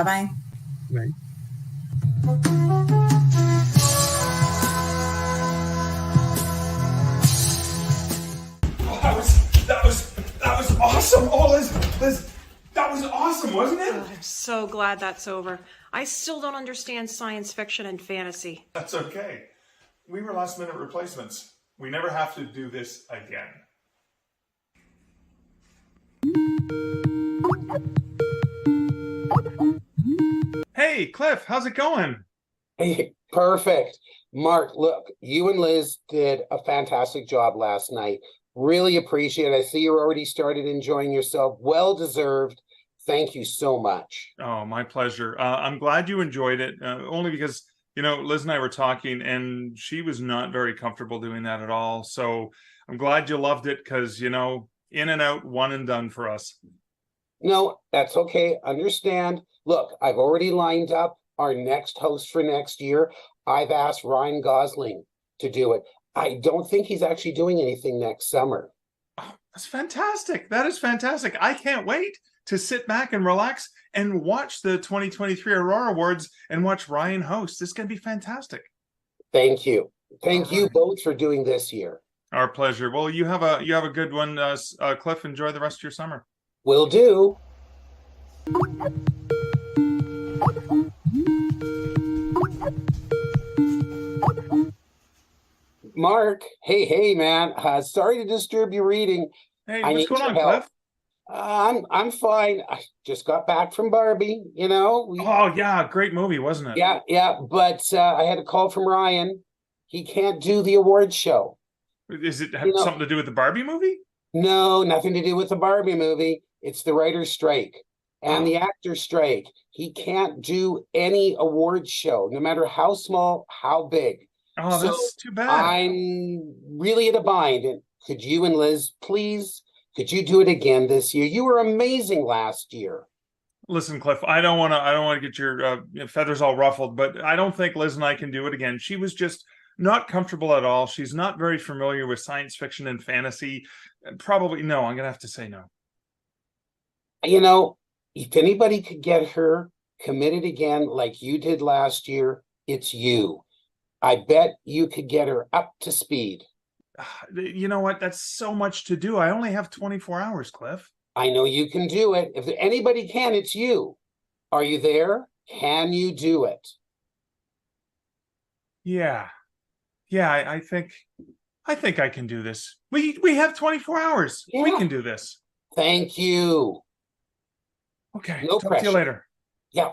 Bye-bye. Bye. That was awesome. Oh, Liz, that was awesome, wasn't it? Oh, I'm so glad that's over. I still don't understand science fiction and fantasy. That's okay. We were last minute replacements. We never have to do this again. Hey, Cliff, how's it going? Hey, perfect. Mark, look, you and Liz did a fantastic job last night. Really appreciate it. I see you already started enjoying yourself. Well deserved. Thank you so much. Oh, my pleasure. I'm glad you enjoyed it, only because, Liz and I were talking and she was not very comfortable doing that at all. So I'm glad you loved it because, in and out, one and done for us. No, that's okay. Understand. Look, I've already lined up our next host for next year. I've asked Ryan Gosling to do it. I don't think he's actually doing anything next summer. Oh, that's fantastic. That is fantastic. I can't wait to sit back and relax and watch the 2023 Aurora Awards and watch Ryan host. This is going to be fantastic. Thank you. Thank All you right. both for doing this year. Our pleasure. Well, you have a good one, Cliff. Enjoy the rest of your summer. Will do. Mark, hey, man. Sorry to disturb your reading. Hey, I what's need going on, your help. Cliff? I'm fine. I just got back from Barbie, Oh, yeah. Great movie, wasn't it? Yeah, but I had a call from Ryan. He can't do the awards show. Is it have something to do with the Barbie movie? No, nothing to do with the Barbie movie. It's the writer's strike and the actor's strike. He can't do any awards show, no matter how small, how big. Oh, So that's too bad. I'm really in a bind. And could you and Liz, please, could you do it again this year? You were amazing last year. Listen, Cliff, I don't want to get your feathers all ruffled, but I don't think Liz and I can do it again. She was just not comfortable at all. She's not very familiar with science fiction and fantasy. Probably no. I'm gonna have to say no. If anybody could get her committed again like you did last year, it's you. I bet you could get her up to speed. You know what? That's so much to do. I only have 24 hours, Cliff. I know you can do it. If anybody can, it's you. Are you there? Can you do it? Yeah. I think I can do this. We have 24 hours. Yeah. We can do this. Thank you. Okay. No Talk pressure. to you later. Yeah.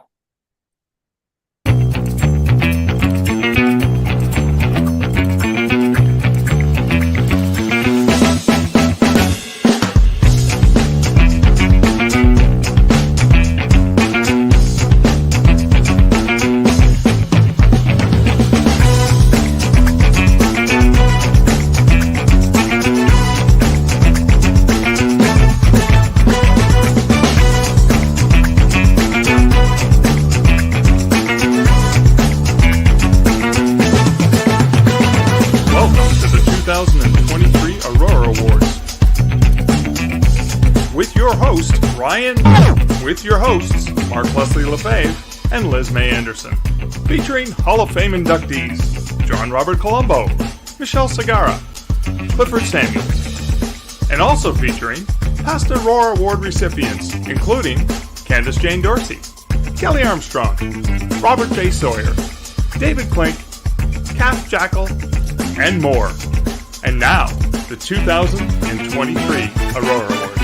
Welcome to the 2023 Aurora Awards. With your host, Ryan, with your hosts, Mark Leslie Lefebvre and Liz May Anderson. Featuring Hall of Fame inductees, John Robert Colombo, Michelle Segarra, Clifford Samuels. And also featuring past Aurora Award recipients, including Candace Jane Dorsey, Kelly Armstrong, Robert J. Sawyer, David Klink, Kath Jackal, and more. And now, the 2023 Aurora Awards.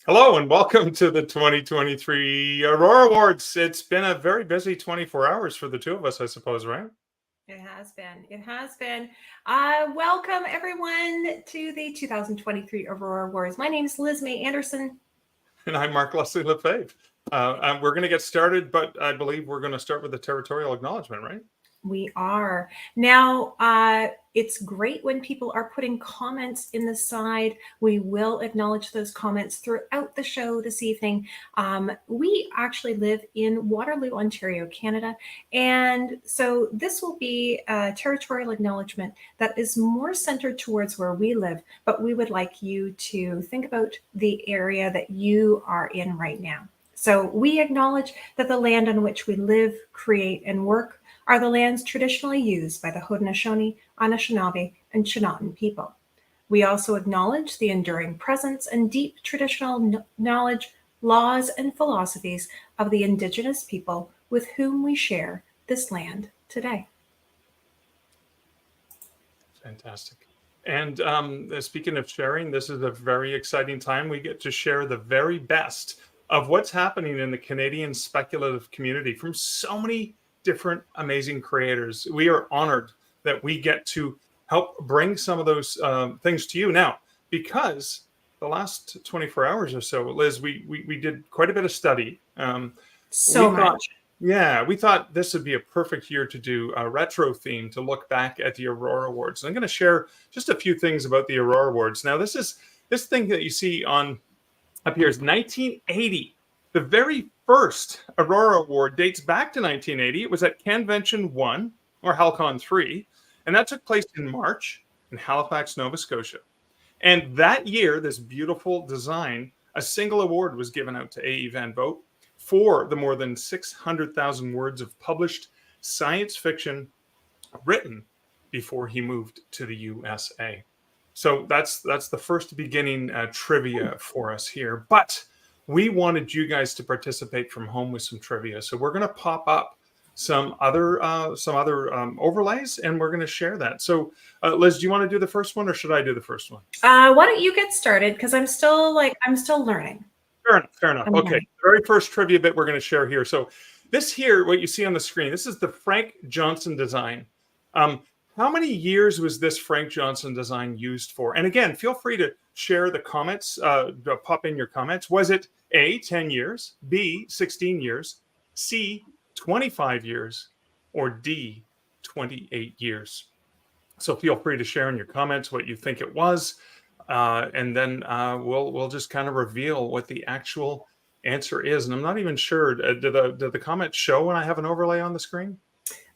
Hello and welcome to the 2023 Aurora Awards. It's been a very busy 24 hours for the two of us, I suppose, right? It has been. Welcome, everyone, to the 2023 Aurora Awards. My name is Liz May Anderson. And I'm Mark Leslie Lefebvre. We're going to get started, but I believe we're going to start with the territorial acknowledgement, right? We are. Now, It's great when people are putting comments in the side. We will acknowledge those comments throughout the show this evening. We actually live in Waterloo, Ontario, Canada. And so this will be a territorial acknowledgement that is more centered towards where we live, but we would like you to think about the area that you are in right now. So we acknowledge that the land on which we live, create, and work are the lands traditionally used by the Haudenosaunee, Anishinaabe, and Chinootan people. We also acknowledge the enduring presence and deep traditional knowledge, laws, and philosophies of the Indigenous people with whom we share this land today. Fantastic. And speaking of sharing, this is a very exciting time. We get to share the very best of what's happening in the Canadian speculative community from so many different amazing creators. We are honored that we get to help bring some of those things to you now, because the last 24 hours or so, Liz, we did quite a bit of study. So much. Yeah, we thought this would be a perfect year to do a retro theme to look back at the Aurora Awards. And I'm going to share just a few things about the Aurora Awards. Now, this thing that you see on up here is 1980. The very first Aurora Award dates back to 1980. It was at Convention 1, or Halcon 3, and that took place in March in Halifax, Nova Scotia. And that year, this beautiful design, a single award was given out to A.E. Van Vogt for the more than 600,000 words of published science fiction written before he moved to the USA. So that's the first beginning trivia for us here. But we wanted you guys to participate from home with some trivia. So we're going to pop up some other overlays, and we're going to share that. So Liz, do you want to do the first one, or should I do the first one? Why don't you get started? Because I'm still learning. Fair enough. Okay. The very first trivia bit we're going to share here. So this here, what you see on the screen, this is the Frank Johnson design. How many years was this Frank Johnson design used for? And again, feel free to share the comments, pop in your comments. Was it A, 10 years, B, 16 years, C, 25 years, or D, 28 years? So feel free to share in your comments what you think it was. And then we'll just kind of reveal what the actual answer is. And I'm not even sure, do the comments show when I have an overlay on the screen?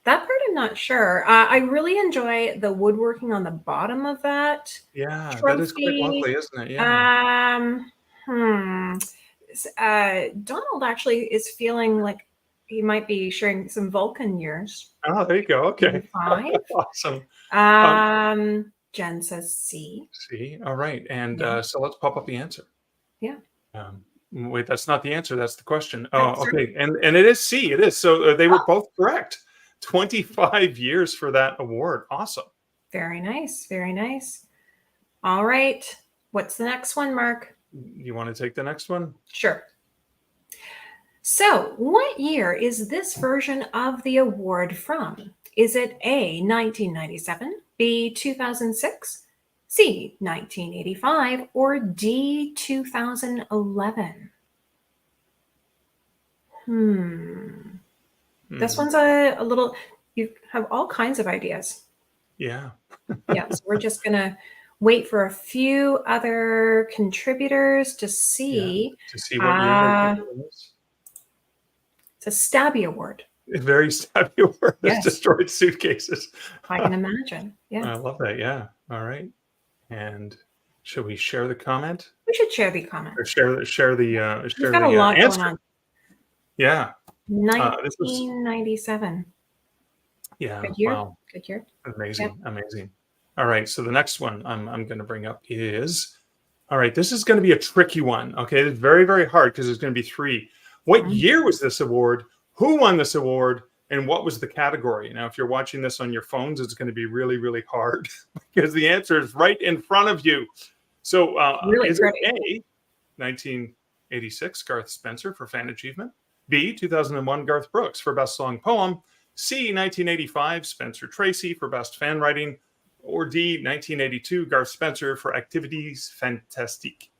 That part I'm not sure. I really enjoy the woodworking on the bottom of that. Yeah, trophy. That is quite lovely, isn't it? Yeah. Donald actually is feeling like he might be sharing some Vulcan years. Oh, there you go. Okay. 5. Awesome. Jen says C. C. All right. And Yeah. so let's pop up the answer. Yeah. Wait, that's not the answer. That's the question. That's Oh, okay. And it is C. It is. So they were both correct. 25 years for that award. Awesome. Very nice. Very nice. All right. What's the next one, Mark? You want to take the next one? Sure. So, what year is this version of the award from? Is it A, 1997, B, 2006, C, 1985, or D, 2011? This one's a little, you have all kinds of ideas. Yeah. Yeah, so we're just going to wait for a few other contributors to see. Yeah, to see what year it is. It's a Stabby Award. A very Stabby award. Yes. Destroyed suitcases. I can imagine. Yeah. I love that. Yeah. All right. And should we share the comment? We should share the comment. Or share the We've got a lot answer. going on. Yeah. 1997. Yeah. Good year. Wow. Good year. Amazing. Yep. Amazing. All right. So the next one I'm going to bring up is, all right, this is going to be a tricky one. Okay. It's very, very hard because there's going to be 3. What year was this award? Who won this award? And what was the category? Now, if you're watching this on your phones, it's going to be really, really hard because the answer is right in front of you. So Really is pretty. it A, 1986, Garth Spencer for Fan Achievement? B, 2001, Garth Brooks for Best Song Poem? C, 1985, Spencer Tracy for Best Fan Writing? Or D, 1982, Garth Spencer for Activities Fantastique?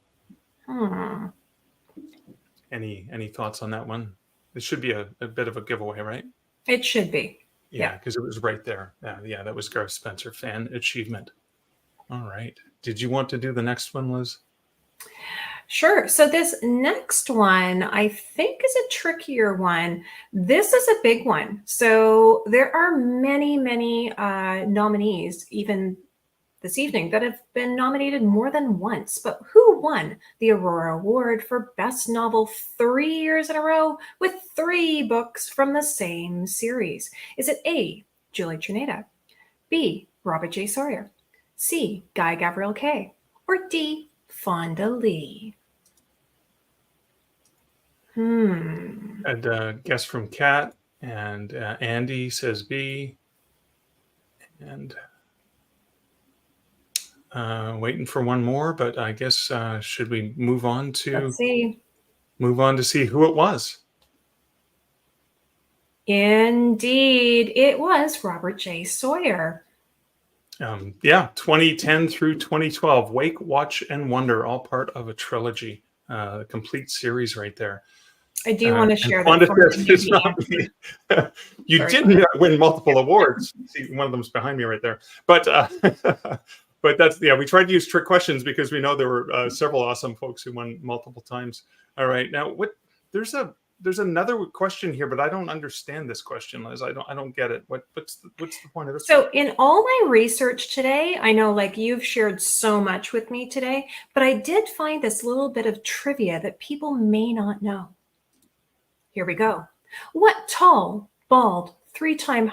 Any thoughts on that one? It should be a bit of a giveaway, right? It should be. Yeah, because it was right there. Yeah, that was Garth Spencer Fan Achievement. All right. Did you want to do the next one, Liz? Sure. So this next one, I think, is a trickier one. This is a big one. So there are many, many nominees, even this evening, that have been nominated more than once. But who won the Aurora Award for Best Novel 3 years in a row with 3 books from the same series? Is it A, Julie Truneta, B, Robert J. Sawyer, C, Guy Gavriel Kay, or D, Fonda Lee? And guess from Kat, and Andy says B, and waiting for one more, but I guess should we move on to see who it was? Indeed, it was Robert J. Sawyer. 2010 through 2012, Wake, Watch, and Wonder, all part of a trilogy, a complete series right there. I do want to share that. You Sorry. didn't win multiple awards. See, one of them's behind me right there. But but that's, we tried to use trick questions because we know there were several awesome folks who won multiple times. All right, now there's another question here, but I don't understand this question, Liz. I don't get it. What's the point of this? So in all my research today, I know like you've shared so much with me today, but I did find this little bit of trivia that people may not know. Here we go. What tall, bald, 3-time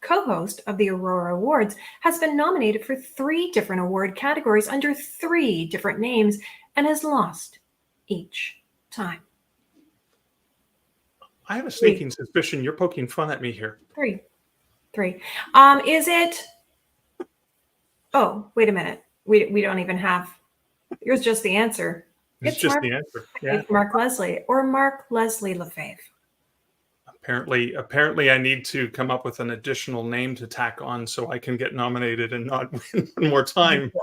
co-host of the Aurora Awards has been nominated for 3 different award categories under 3 different names and has lost each time? I have a sneaking suspicion you're poking fun at me here. 3. Is it? Oh, wait a minute. We don't even have. Here's just the answer. It's just the answer. Yeah. Mark Leslie or Mark Leslie Lefebvre. Apparently, I need to come up with an additional name to tack on so I can get nominated and not win one more time.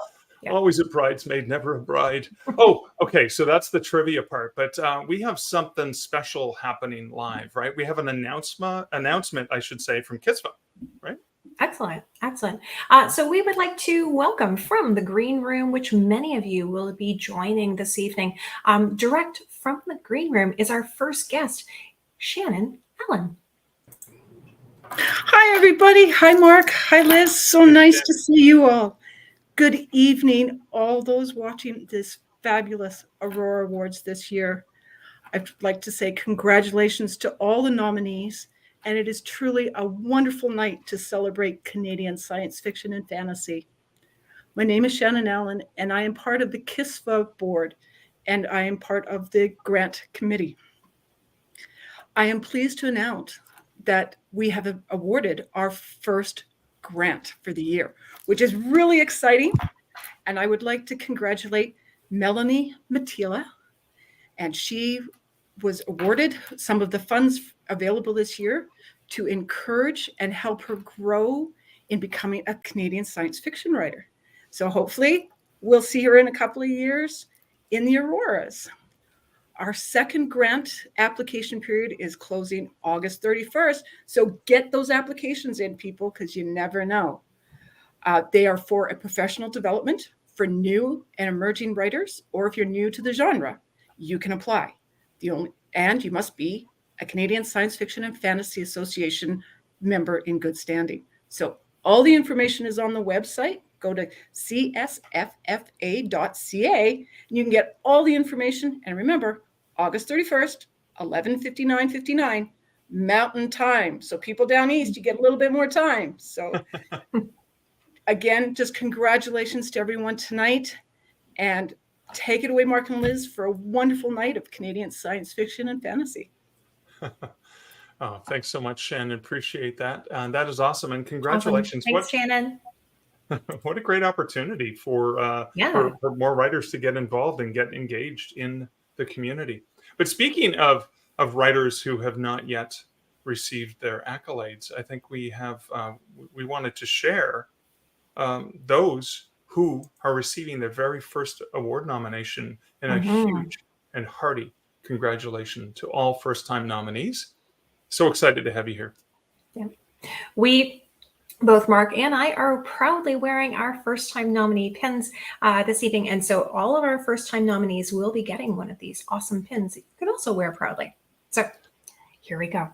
Yeah. Always a bridesmaid, never a bride. Oh, okay. So that's the trivia part. But we have something special happening live, right? We have an announcement, I should say, from Kisva, right? Excellent. So we would like to welcome from the green room, which many of you will be joining this evening. Direct from the green room is our first guest, Shannon Allen. Hi, everybody. Hi, Mark. Hi, Liz. So nice to see you all. Good evening, all those watching this fabulous Aurora Awards this year. I'd like to say congratulations to all the nominees, and it is truly a wonderful night to celebrate Canadian science fiction and fantasy. My name is Shannon Allen, and I am part of the KISFA board, and I am part of the grant committee. I am pleased to announce that we have awarded our first grant for the year, which is really exciting. And I would like to congratulate Melanie Matila, and she was awarded some of the funds available this year to encourage and help her grow in becoming a Canadian science fiction writer. So hopefully we'll see her in a couple of years in the Auroras. Our second grant application period is closing August 31st. So get those applications in, people, because you never know. They are for a professional development for new and emerging writers, or if you're new to the genre, you can apply. And you must be a Canadian Science Fiction and Fantasy Association member in good standing. So all the information is on the website. Go to csffa.ca and you can get all the information. And remember, August 31st, 11:59 Mountain Time. So people down east, you get a little bit more time. So again, just congratulations to everyone tonight. And take it away, Mark and Liz, for a wonderful night of Canadian science fiction and fantasy. Oh, thanks so much, Shannon. Appreciate that. That is awesome. And congratulations. Awesome. Thanks, Shannon. What a great opportunity for more writers to get involved and get engaged in the community. But speaking of writers who have not yet received their accolades, I think we wanted to share those who are receiving their very first award nomination, and a huge and hearty congratulations to all first-time nominees. So excited to have you here. Yeah. Both Mark and I are proudly wearing our first-time nominee pins this evening. And so all of our first-time nominees will be getting one of these awesome pins that you can also wear proudly. So here we go.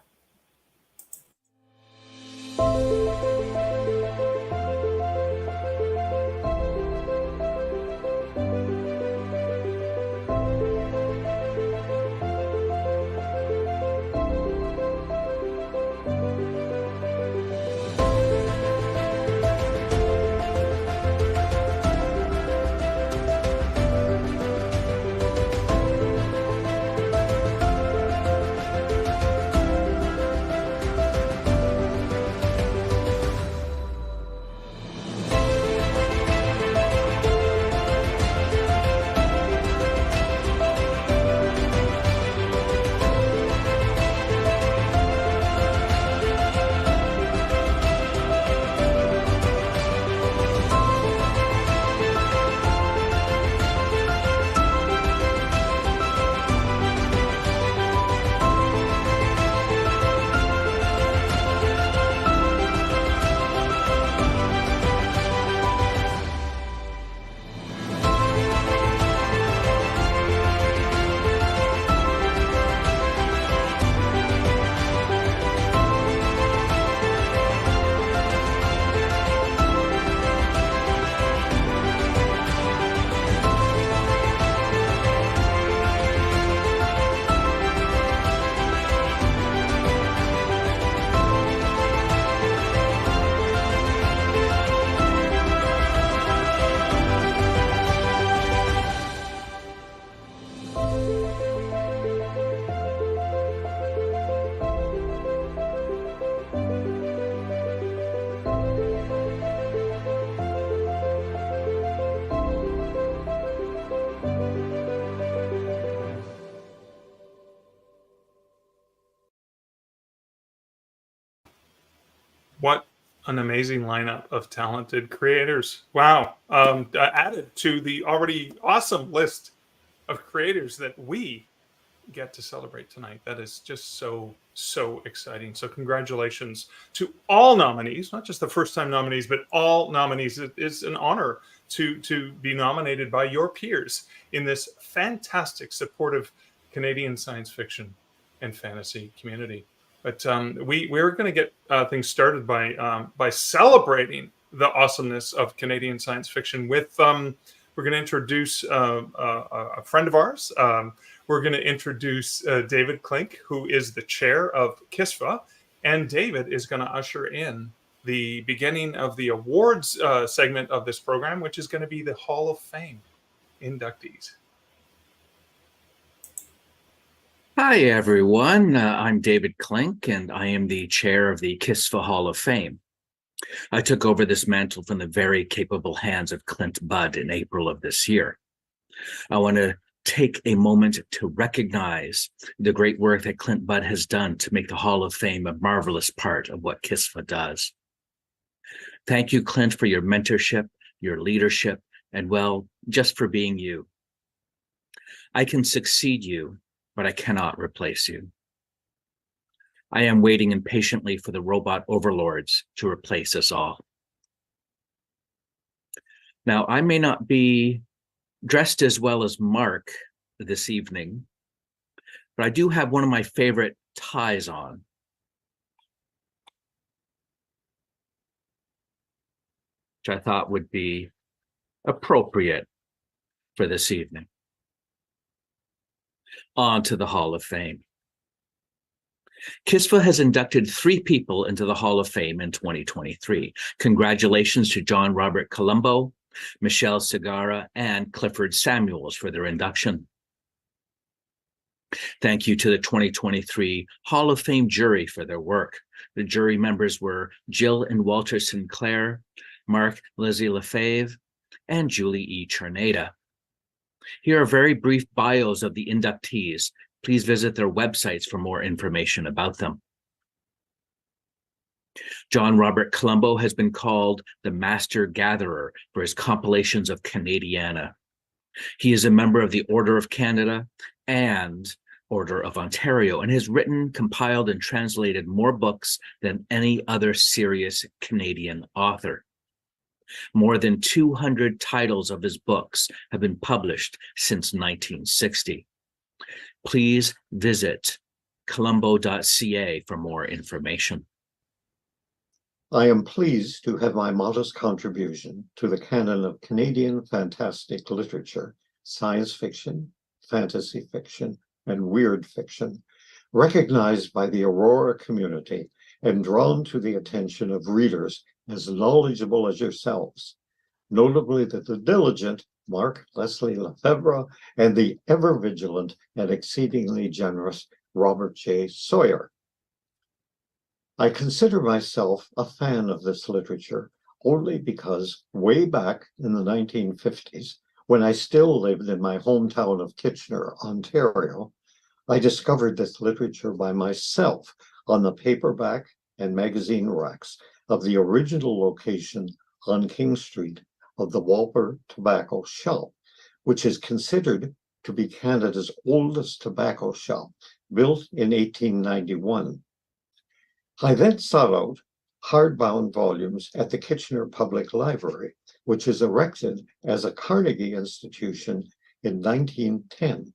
What an amazing lineup of talented creators. Wow. Added to the already awesome list of creators that we get to celebrate tonight. That is just so exciting. So congratulations to all nominees, not just the first time nominees, but all nominees. It is an honor to be nominated by your peers in this fantastic, supportive Canadian science fiction and fantasy community. But we're going to get things started by celebrating the awesomeness of Canadian science fiction with we're going to introduce a friend of ours. We're going to introduce David Klink, who is the chair of KISFA, and David is going to usher in the beginning of the awards segment of this program, which is going to be the Hall of Fame inductees. Hi, everyone. I'm David Klink, and I am the chair of the KISFA Hall of Fame. I took over this mantle from the very capable hands of Clint Budd in April of this year. I want to take a moment to recognize the great work that Clint Budd has done to make the Hall of Fame a marvelous part of what KISFA does. Thank you, Clint, for your mentorship, your leadership, and, well, just for being you. I can succeed you, but I cannot replace you. I am waiting impatiently for the robot overlords to replace us all. Now, I may not be dressed as well as Mark this evening, but I do have one of my favorite ties on. Which I thought would be appropriate for this evening. On to the Hall of Fame. KISFA has inducted 3 people into the Hall of Fame in 2023. Congratulations to John Robert Colombo, Michelle Segarra, and Clifford Samuels for their induction. Thank you to the 2023 Hall of Fame jury for their work. The jury members were Jill and Walter Sinclair, Mark Lizzie Lefebvre, and Julie E. Cherneda. Here are very brief bios of the inductees. Please visit their websites for more information about them. John Robert Colombo has been called the Master Gatherer for his compilations of Canadiana. He is a member of the Order of Canada and Order of Ontario and has written, compiled, and translated more books than any other serious Canadian author. More than 200 titles of his books have been published since 1960. Please visit colombo.ca for more information. I am pleased to have my modest contribution to the canon of Canadian fantastic literature, science fiction, fantasy fiction, and weird fiction, recognized by the Aurora community and drawn to the attention of readers as knowledgeable as yourselves, notably the diligent Mark Leslie Lefebvre and the ever vigilant and exceedingly generous Robert J. Sawyer. I consider myself a fan of this literature only because way back in the 1950s, when I still lived in my hometown of Kitchener, Ontario, I discovered this literature by myself on the paperback and magazine racks of the original location on King Street of the Walper Tobacco Shop, which is considered to be Canada's oldest tobacco shop, built in 1891. I then sought out hardbound volumes at the Kitchener Public Library, which is erected as a Carnegie institution in 1910.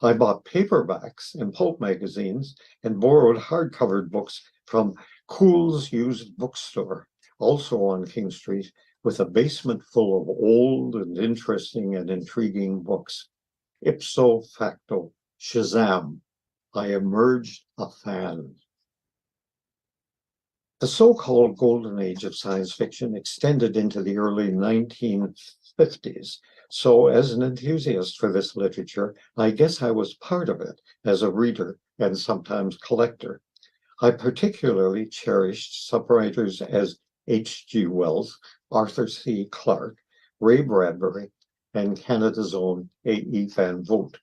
I bought paperbacks and pulp magazines and borrowed hardcover books from Cool's Used Bookstore, also on King Street, with a basement full of old and interesting and intriguing books. Ipso facto, Shazam, I emerged a fan. The so-called golden age of science fiction extended into the early 1950s. So as an enthusiast for this literature, I guess I was part of it as a reader and sometimes collector. I particularly cherished subwriters as H.G. Wells, Arthur C. Clarke, Ray Bradbury, and Canada's own A.E. Van Vogt.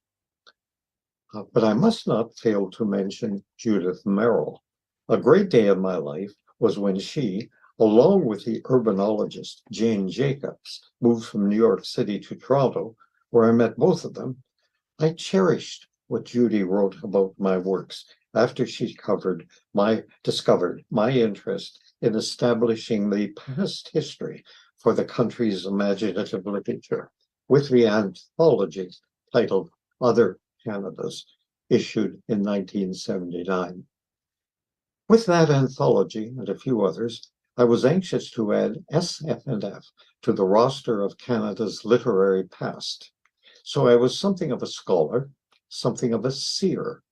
But I must not fail to mention Judith Merrill. A great day in my life was when she, along with the urbanologist Jane Jacobs, moved from New York City to Toronto, where I met both of them. I cherished what Judy wrote about my works after she discovered my interest in establishing the past history for the country's imaginative literature with the anthology titled Other Canadas, issued in 1979. With that anthology and a few others, I was anxious to add SF&F to the roster of Canada's literary past. So I was something of a scholar, something of a seer.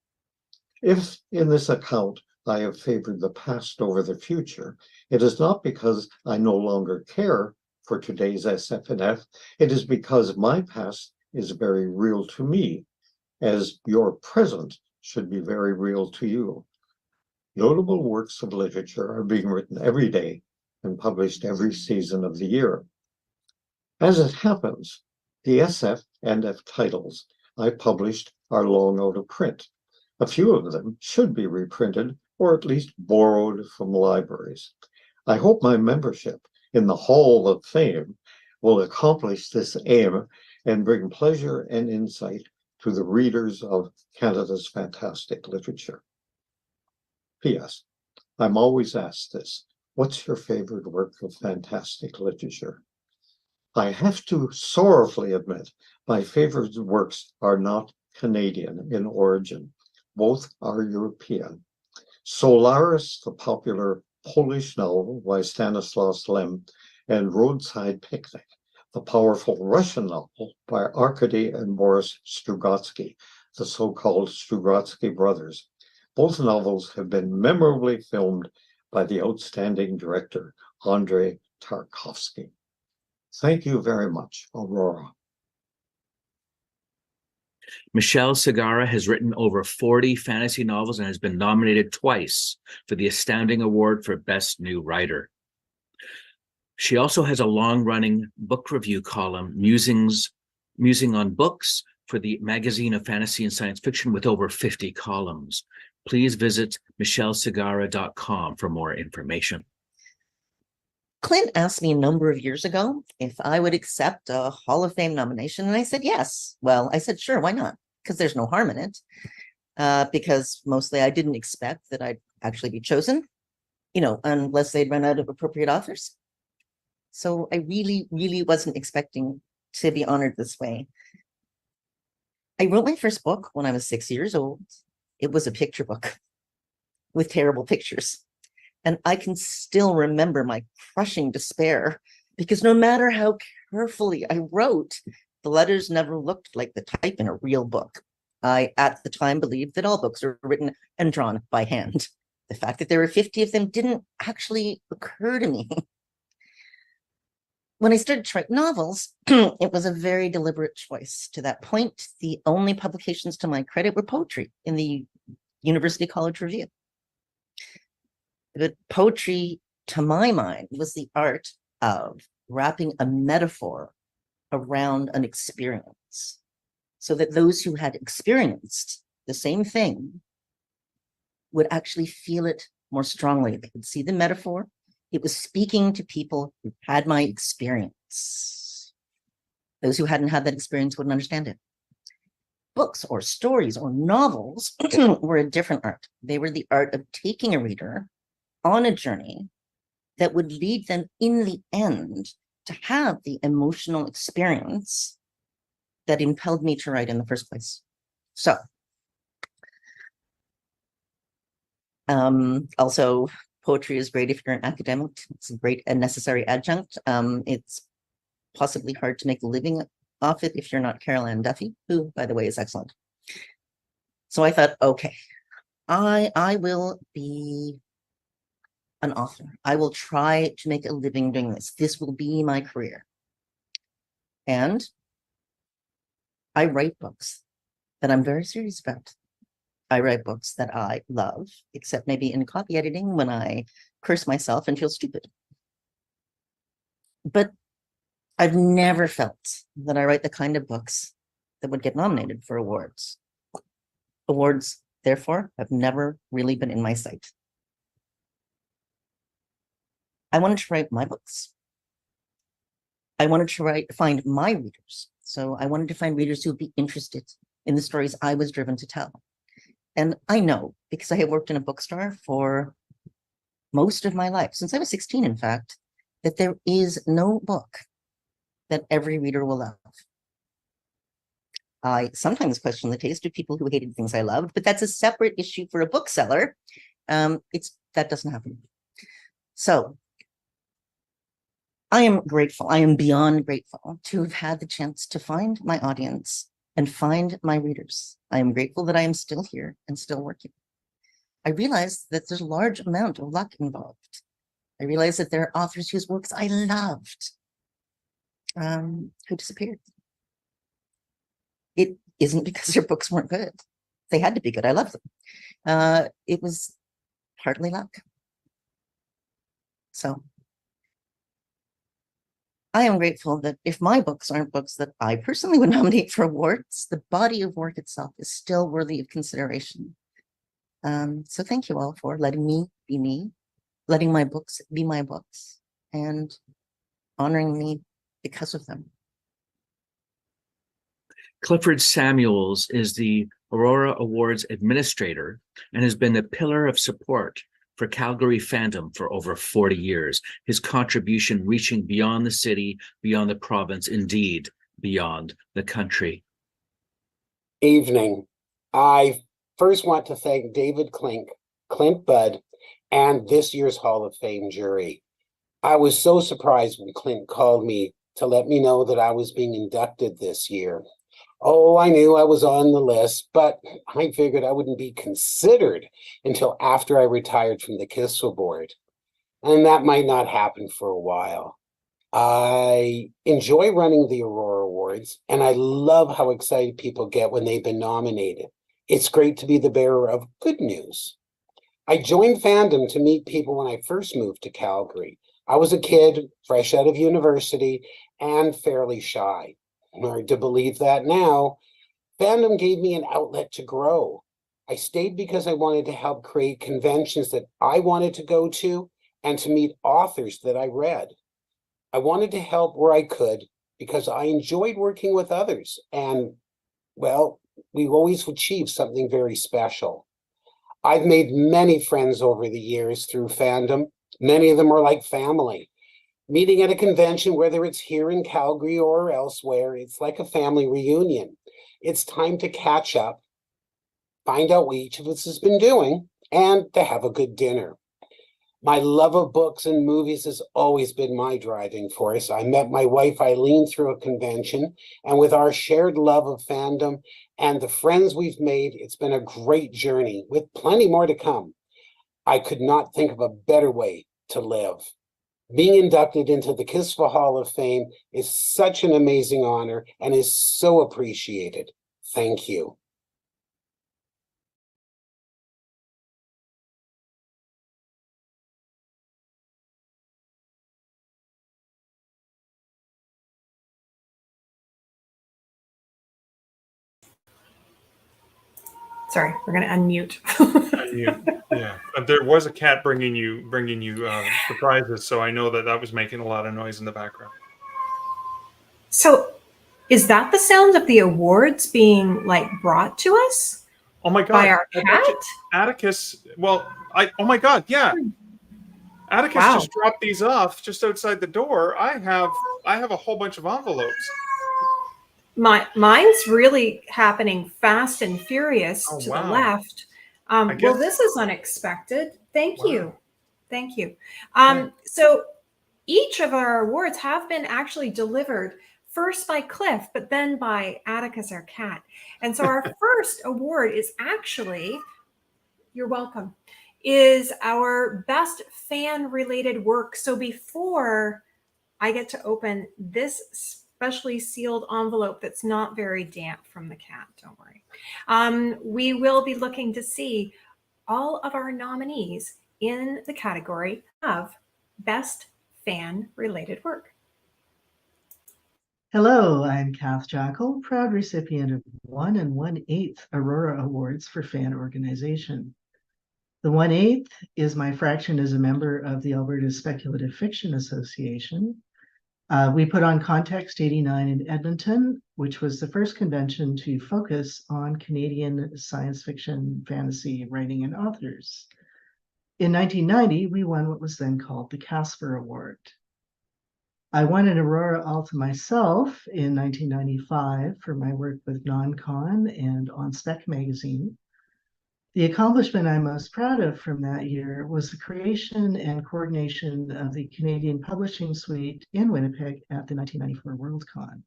If in this account I have favored the past over the future, it is not because I no longer care for today's SF&F, it is because my past is very real to me, as your present should be very real to you. Notable works of literature are being written every day and published every season of the year. As it happens, the SF and F titles I published are long out of print. A few of them should be reprinted or at least borrowed from libraries. I hope my membership in the Hall of Fame will accomplish this aim and bring pleasure and insight to the readers of Canada's fantastic literature. P.S. I'm always asked this: what's your favorite work of fantastic literature? I have to sorrowfully admit my favorite works are not Canadian in origin. Both are European. Solaris, the popular Polish novel by Stanisław Lem, and Roadside Picnic, the powerful Russian novel by Arkady and Boris Strugatsky, the so-called Strugatsky brothers. Both novels have been memorably filmed by the outstanding director, Andrei Tarkovsky. Thank you very much, Aurora. Michelle Segarra has written over 40 fantasy novels and has been nominated twice for the Astounding Award for Best New Writer. She also has a long-running book review column, Musing on Books, for the Magazine of Fantasy and Science Fiction with over 50 columns. Please visit michellesegarra.com for more information. Clint asked me a number of years ago if I would accept a Hall of Fame nomination, and I said yes. Well, I said, sure, why not? Because there's no harm in it. because mostly I didn't expect that I'd actually be chosen, unless they'd run out of appropriate authors. So I really, really wasn't expecting to be honored this way. I wrote my first book when I was 6 years old. It was a picture book with terrible pictures. And I can still remember my crushing despair, because no matter how carefully I wrote, the letters never looked like the type in a real book. I, at the time, believed that all books were written and drawn by hand. The fact that there were 50 of them didn't actually occur to me. When I started to write novels, it was a very deliberate choice. To that point, the only publications to my credit were poetry in the University College Review. But poetry, to my mind, was the art of wrapping a metaphor around an experience, so that those who had experienced the same thing would actually feel it more strongly. They could see the metaphor. It was speaking to people who had my experience. Those who hadn't had that experience wouldn't understand it. Books or stories or novels were a different art. They were the art of taking a reader on a journey that would lead them in the end to have the emotional experience that impelled me to write in the first place. So, also, poetry is great if you're an academic. It's a great and necessary adjunct. It's possibly hard to make a living off it if you're not Carol Ann Duffy, who, by the way, is excellent. So I thought, okay, I will be an author. I will try to make a living doing this. This will be my career. And I write books that I'm very serious about. I write books that I love, except maybe in copy editing when I curse myself and feel stupid. But I've never felt that I write the kind of books that would get nominated for awards. Awards, therefore, have never really been in my sight. I wanted to write my books. I wanted to find my readers. So I wanted to find readers who would be interested in the stories I was driven to tell. And I know, because I have worked in a bookstore for most of my life, since I was 16, in fact, that there is no book that every reader will love. I sometimes question the taste of people who hated things I loved, but that's a separate issue for a bookseller. That doesn't happen. So I am grateful. I am beyond grateful to have had the chance to find my audience and find my readers. I am grateful that I am still here and still working. I realize that there's a large amount of luck involved. I realize that there are authors whose works I loved who disappeared. It isn't because their books weren't good. They had to be good. I loved them. It was partly luck. So I am grateful that if my books aren't books that I personally would nominate for awards, the body of work itself is still worthy of consideration. So thank you all for letting me be me, letting my books be my books, and honoring me because of them. Clifford Samuels is the Aurora Awards administrator and has been a pillar of support for Calgary fandom for over 40 years, his contribution reaching beyond the city, beyond the province, indeed, beyond the country. Evening. I first want to thank David Klink, Clint Budd, and this year's Hall of Fame jury. I was so surprised when Clint called me to let me know that I was being inducted this year. Oh, I knew I was on the list, but I figured I wouldn't be considered until after I retired from the KISFA board. And that might not happen for a while. I enjoy running the Aurora Awards, and I love how excited people get when they've been nominated. It's great to be the bearer of good news. I joined fandom to meet people when I first moved to Calgary. I was a kid, fresh out of university, and fairly shy. Hard to believe that now. Fandom gave me an outlet to grow. I stayed because I wanted to help create conventions that I wanted to go to and to meet authors that I read. I wanted to help where I could because I enjoyed working with others. And, well, we've always achieved something very special. I've made many friends over the years through fandom. Many of them are like family. Meeting at a convention, whether it's here in Calgary or elsewhere, it's like a family reunion. It's time to catch up, find out what each of us has been doing, and to have a good dinner. My love of books and movies has always been my driving force. I met my wife Eileen through a convention, and with our shared love of fandom and the friends we've made, it's been a great journey with plenty more to come. I could not think of a better way to live. Being inducted into the Kisva Hall of Fame is such an amazing honor and is so appreciated. Thank you. Sorry, we're going to unmute. Yeah, there was a cat bringing you surprises, so I know that was making a lot of noise in the background. So, is that the sound of the awards being like brought to us? Oh my God! By our cat? Atticus. Well, oh my God! Yeah, Atticus just dropped these off just outside the door. I have a whole bunch of envelopes. Mine's really happening fast and furious to the left. Well, this is unexpected. Thank you. So each of our awards have been actually delivered first by Cliff, but then by Atticus, our cat. And so our first award is actually, you're welcome, is our best fan-related work. So before I get to open this specially sealed envelope that's not very damp from the cat, don't worry. We will be looking to see all of our nominees in the category of Best Fan-Related Work. Hello, I'm Kath Jackal, proud recipient of 1 1/8 Aurora Awards for Fan Organization. The 1/8 is my fraction as a member of the Alberta Speculative Fiction Association. We put on Context 89 in Edmonton, which was the first convention to focus on Canadian science fiction, fantasy writing and authors. In 1990, we won what was then called the Casper Award. I won an Aurora Alta myself in 1995 for my work with Non-Con and On Spec magazine. The accomplishment I'm most proud of from that year was the creation and coordination of the Canadian Publishing Suite in Winnipeg at the 1994 Worldcon.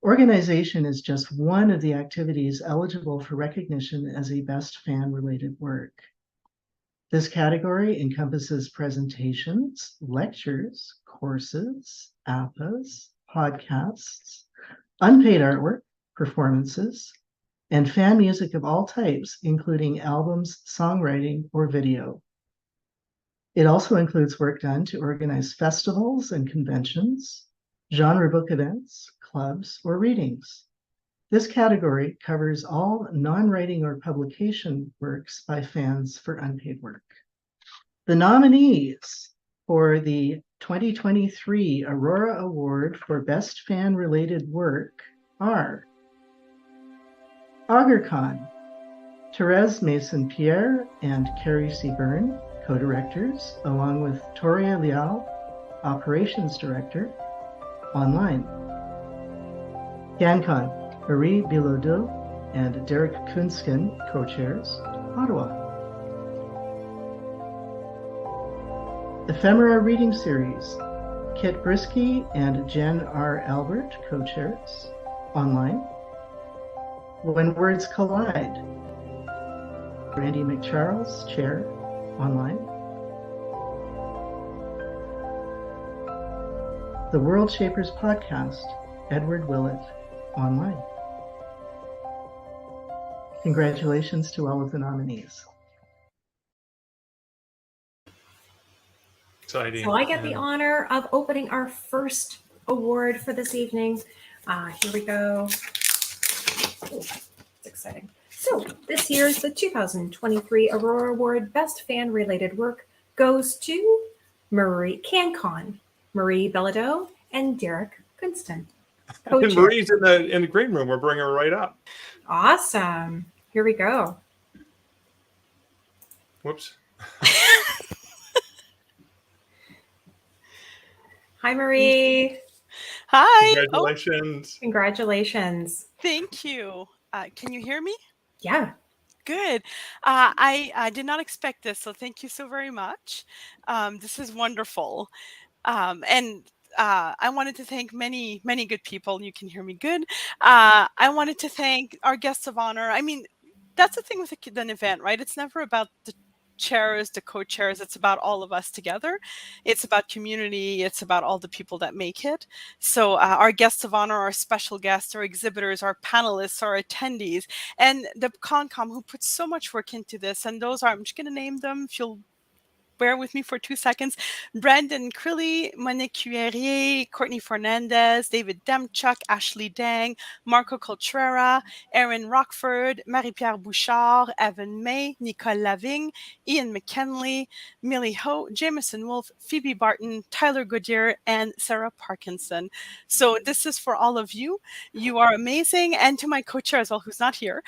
Organization is just one of the activities eligible for recognition as a best fan-related work. This category encompasses presentations, lectures, courses, APAs, podcasts, unpaid artwork, performances, and fan music of all types, including albums, songwriting, or video. It also includes work done to organize festivals and conventions, genre book events, clubs, or readings. This category covers all non-writing or publication works by fans for unpaid work. The nominees for the 2023 Aurora Award for Best Fan-Related Work are AugerCon, Therese Mason-Pierre and Carrie C. Byrne, co-directors, along with Toria Liao, operations director, online. CanCon, Marie Bilodeau and Derek Kunskin, co-chairs, Ottawa. Ephemera Reading Series, Kit Brisky and Jen R. Albert, co-chairs, online. When Words Collide, Randy McCharles, chair, online. The World Shapers Podcast, Edward Willett, online. Congratulations to all of the nominees. Exciting. So I get the honor of opening our first award for this evening. Here we go. Oh, it's exciting. So this year's the 2023 Aurora Award Best Fan-Related Work goes to CanCon, Marie Bilodeau, and Derek Kunston. And Co-chair. Marie's in the green room. We're bringing her right up. Awesome. Here we go. Whoops. Hi, Marie. Hi. Congratulations. Congratulations. Thank you. Can you hear me? Yeah. Good. I did not expect this, so thank you so very much. This is wonderful. And I wanted to thank many, many good people. You can hear me good. I wanted to thank our guests of honor. I mean, that's the thing with an event, right? It's never about the chairs, the co-chairs. It's about all of us together. It's about community. It's about all the people that make it. So our guests of honor, our special guests, our exhibitors, our panelists, our attendees, and the Concom who put so much work into this. And those are, I'm just going to name them if you'll bear with me for 2 seconds. Brandon Crilly, Monique Cuillier, Courtney Fernandez, David Demchuk, Ashley Dang, Marco Coltrera, Erin Rockford, Marie-Pierre Bouchard, Evan May, Nicole Lavigne, Ian McKinley, Millie Ho, Jameson Wolf, Phoebe Barton, Tyler Goodyear, and Sarah Parkinson. So this is for all of you. You are amazing. And to my co-chair as well, who's not here,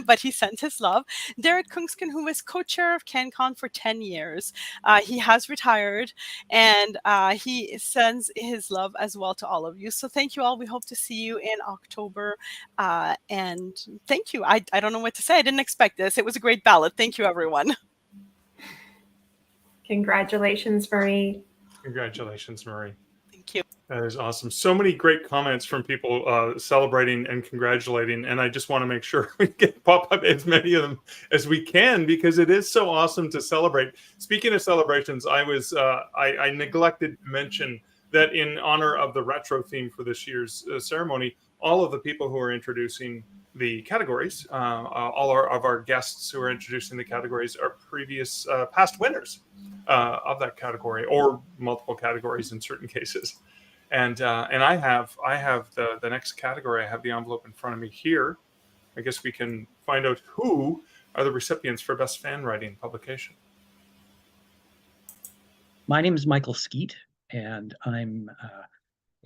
but he sends his love, Derek Kungskin, who was co-chair of CanCon for 10 years. He has retired, and he sends his love as well to all of you. So thank you all. We hope to see you in October. And thank you. I don't know what to say. I didn't expect this. It was a great ballot. Thank you, everyone. Congratulations, Marie. Congratulations, Marie. Thank you. That is awesome. So many great comments from people celebrating and congratulating. And I just want to make sure we get pop up as many of them as we can, because it is so awesome to celebrate. Speaking of celebrations, I neglected to mention that in honor of the retro theme for this year's ceremony, all of the people who are introducing the categories, all of our guests who are introducing the categories are previous past winners of that category, or multiple categories in certain cases. And I have the next category. I have the envelope in front of me here. I guess we can find out who are the recipients for Best Fan Writing Publication. My name is Michael Skeet, and I'm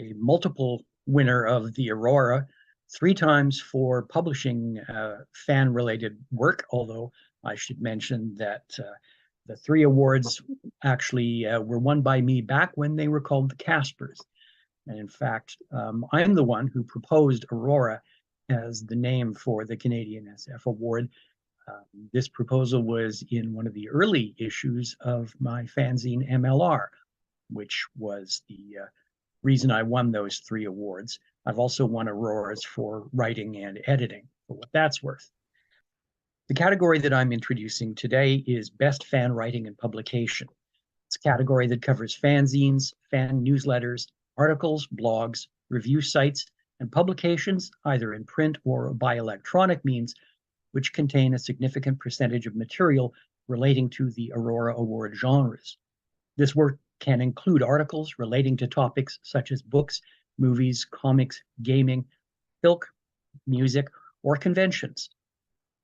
a multiple winner of the Aurora 3 times for publishing fan-related work, although I should mention that the 3 awards actually were won by me back when they were called the Caspers. And in fact, I'm the one who proposed Aurora as the name for the Canadian SF Award. This proposal was in one of the early issues of my fanzine MLR, which was the reason I won those 3 awards. I've also won Auroras for writing and editing, for what that's worth. The category that I'm introducing today is Best Fan Writing and Publication. It's a category that covers fanzines, fan newsletters, articles, blogs, review sites, and publications, either in print or by electronic means, which contain a significant percentage of material relating to the Aurora Award genres. This work can include articles relating to topics such as books, movies, comics, gaming, filk, music, or conventions.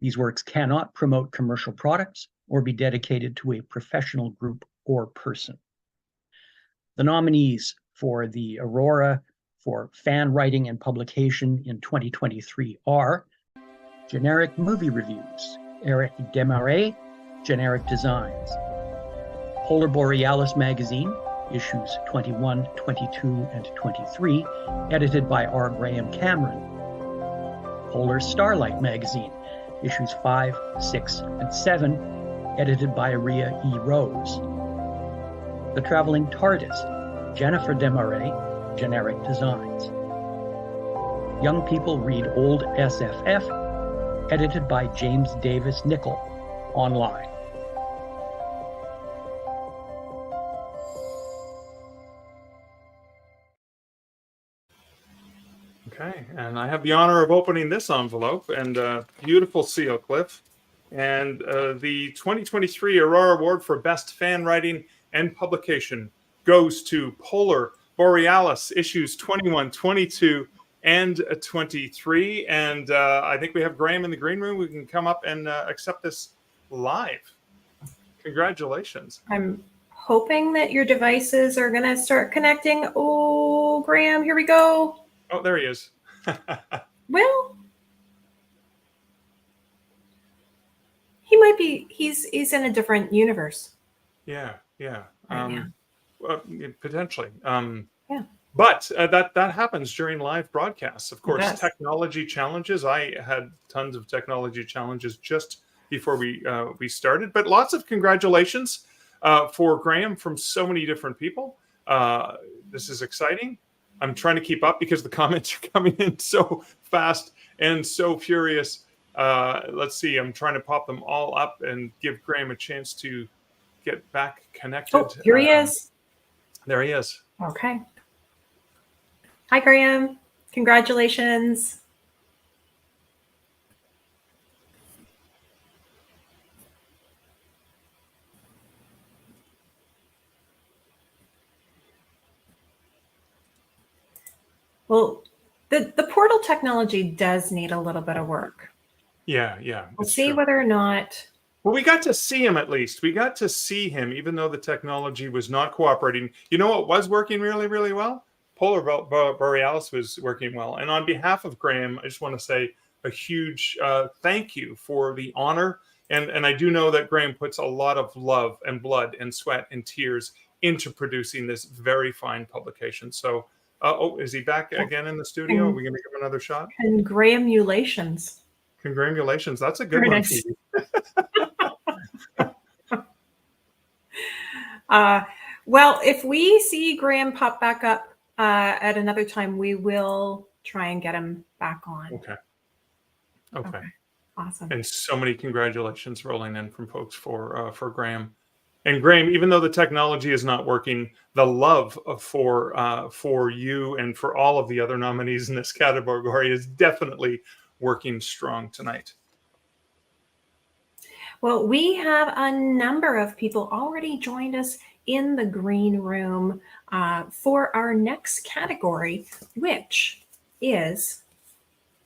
These works cannot promote commercial products or be dedicated to a professional group or person. The nominees for the Aurora for fan writing and publication in 2023 are Generic Movie Reviews, Eric Desmarais, Generic Designs. Polar Borealis Magazine, issues 21, 22, and 23, edited by R. Graham Cameron. Polar Starlight Magazine, issues 5, 6, and 7, edited by Aria E. Rose. The Traveling TARDIS, Jennifer Desmarais, Generic Designs. Young People Read Old SFF, edited by James Davis Nichol, online. Okay, and I have the honor of opening this envelope, and beautiful seal, Cliff. And the 2023 Aurora Award for Best Fan Writing and Publication goes to Polar Borealis, issues 21, 22, and 23. And I think we have Graham in the green room. We can come up and accept this live. Congratulations. I'm hoping that your devices are going to start connecting. Oh, Graham, here we go. Oh, there he is. Well, he might be. He's in a different universe Yeah. right now. Potentially. Yeah. But that happens during live broadcasts. Of course, does. technology challenges. I had tons of technology challenges just before we started. But lots of congratulations for Graham from so many different people. This is exciting. I'm trying to keep up because the comments are coming in so fast and so furious. Let's see. I'm trying to pop them all up and give Graham a chance to get back connected. Oh, here he is. There he is. Okay. Hi, Graham. Congratulations. Well, the portal technology does need a little bit of work. Yeah. We'll it's see true. whether or not. Well, we got to see him at least. We got to see him, even though the technology was not cooperating. You know what was working really, really well? Polar Borealis was working well. And on behalf of Graham, I just want to say a huge thank you for the honor. And I do know that Graham puts a lot of love and blood and sweat and tears into producing this very fine publication. So, is he back again in the studio? Are we going to give him another shot? Congratulations. Congratulations. That's a good Very one. nice. Phoebe. Well, if we see Graham pop back up at another time, we will try and get him back on. Okay. Awesome. And so many congratulations rolling in from folks for Graham. And Graham, even though the technology is not working, the love for you and for all of the other nominees in this category is definitely working strong tonight. Well, we have a number of people already joined us in the green room for our next category, which is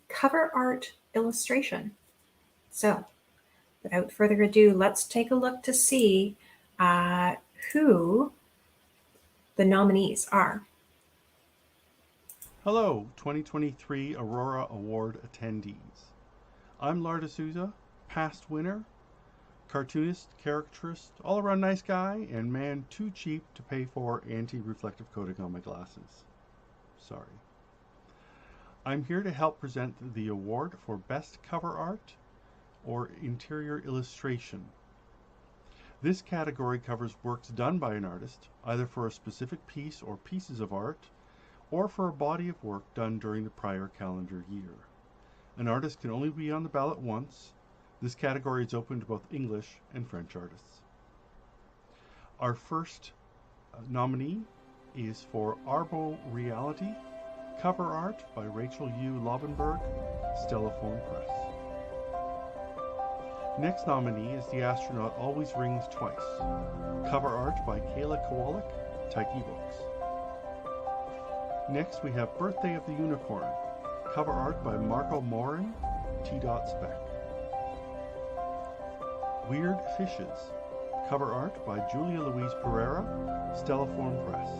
cover art illustration. So without further ado, let's take a look to see who the nominees are. Hello, 2023 Aurora Award attendees. I'm Larda Souza, past winner, cartoonist, caricaturist, all-around nice guy, and man too cheap to pay for anti-reflective coating on my glasses. Sorry. I'm here to help present the award for Best Cover Art or Interior Illustration. This category covers works done by an artist, either for a specific piece or pieces of art, or for a body of work done during the prior calendar year. An artist can only be on the ballot once. This category is open to both English and French artists. Our first nominee is for Arbo Reality, cover art by Rachel U. Lobenberg, Stelliform Press. Next nominee is The Astronaut Always Rings Twice, cover art by Kayla Kowalik, Tyche Books. Next we have Birthday of the Unicorn, cover art by Marco Morin, T.Spec. Weird Fishes, cover art by Julia Louise Pereira, Stelliform Press.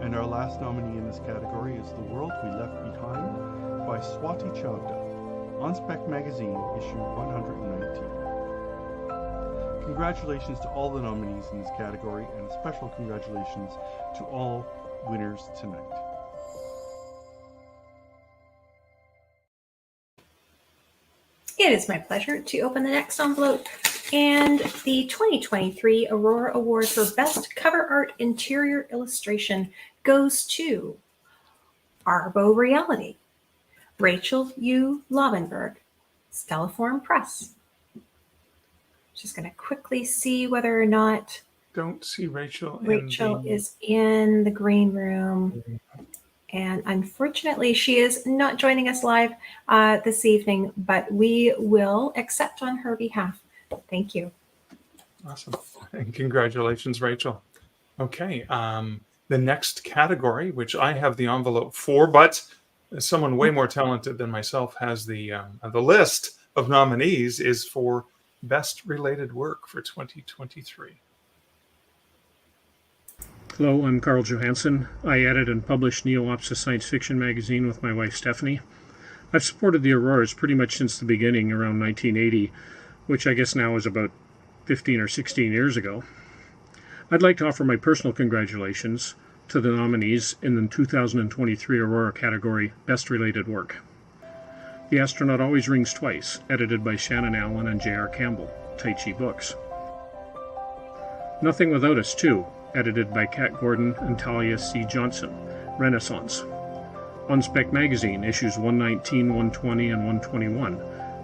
And our last nominee in this category is The World We Left Behind by Swati Chavda, On Spec Magazine, issue 119. Congratulations to all the nominees in this category, and a special congratulations to all winners tonight. It is my pleasure to open the next envelope, and the 2023 Aurora Award for Best Cover Art Interior Illustration goes to Arbo Reality, Rachel U. Lobenberg, Stelliform Press. Just going to quickly see whether or not Don't see Rachel. Rachel is in the green room. And unfortunately, she is not joining us live this evening, but we will accept on her behalf. Thank you. Awesome. And congratulations, Rachel. Okay. The next category, which I have the envelope for, but someone way more talented than myself has the list of nominees, is for Best Related Work for 2023. Hello, I'm Carl Johansson. I edit and publish Neo-Ops, a science fiction magazine with my wife Stephanie. I've supported the Auroras pretty much since the beginning, around 1980, which I guess now is about 15 or 16 years ago. I'd like to offer my personal congratulations to the nominees in the 2023 Aurora category Best Related Work. The Astronaut Always Rings Twice, edited by Shannon Allen and J.R. Campbell, Tai Chi Books. Nothing Without Us, too, edited by Kat Gordon and Talia C. Johnson, Renaissance. On Spec Magazine, issues 119, 120, and 121,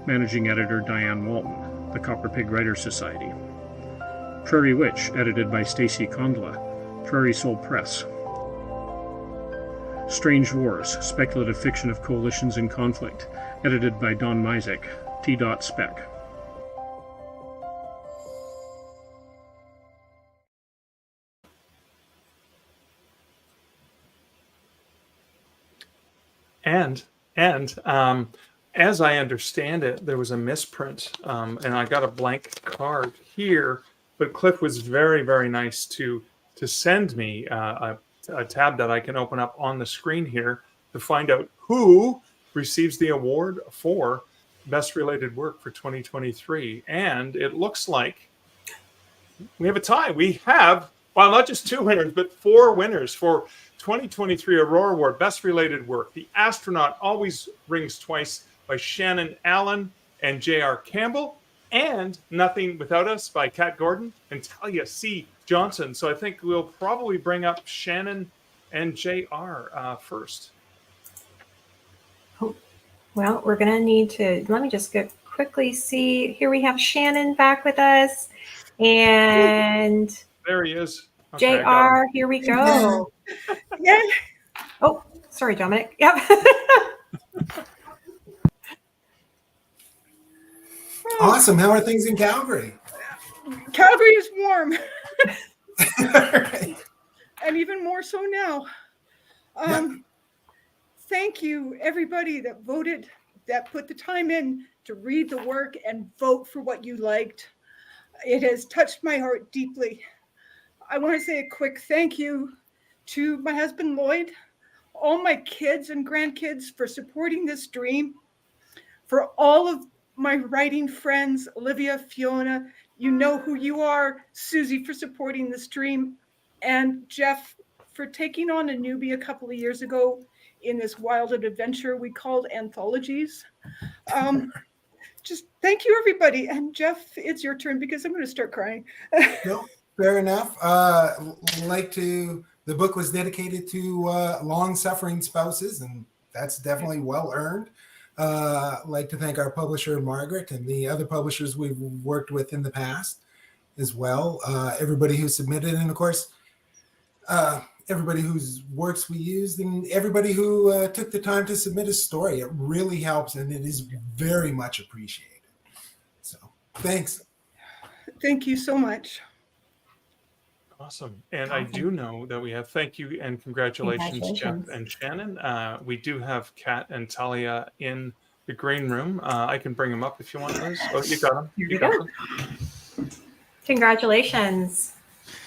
managing editor Diane Walton, the Copper Pig Writers Society. Prairie Witch, edited by Stacy Kondla, Prairie Soul Press. Strange Wars, speculative fiction of coalitions in conflict, edited by Don Mizek, T. Spec. And as I understand it, there was a misprint, and I got a blank card here. But Cliff was very, very nice to send me a tab that I can open up on the screen here to find out who receives the award for Best Related Work for 2023. And it looks like we have a tie. We have, well, not just 2 winners, but 4 winners for 2023 Aurora Award, Best Related Work. The Astronaut Always Rings Twice by Shannon Allen and J.R. Campbell, and Nothing Without Us by Kat Gordon and Talia C. Johnson. So I think we'll probably bring up Shannon and J.R. First. Oh, well, we're going to need to, let me just quickly see. Here we have Shannon back with us. And there he is. Okay, JR, here we go. Yeah. Oh, sorry, Dominic. Yep. Awesome. How are things in Calgary? Calgary is warm. Right. And even more so now. Thank you, everybody that voted, that put the time in to read the work and vote for what you liked. It has touched my heart deeply. I want to say a quick thank you to my husband, Lloyd, all my kids and grandkids for supporting this dream, for all of my writing friends, Olivia, Fiona, you know who you are, Susie for supporting this dream, and Jeff for taking on a newbie a couple of years ago in this wild adventure we called anthologies. Just thank you, everybody. And Jeff, it's your turn because I'm going to start crying. No, fair enough. The book was dedicated to long-suffering spouses, and that's definitely well earned. Like to thank our publisher, Margaret, and the other publishers we've worked with in the past as well. Everybody who submitted, and of course, everybody whose works we used, and everybody who took the time to submit a story. It really helps, and it is very much appreciated. So thanks. Thank you so much. Awesome. And I do know that we have thank you and congratulations, Jeff and Shannon. We do have Kat and Talia in the green room. I can bring them up if you want, Liz. Oh, you got them. Here we go. Congratulations.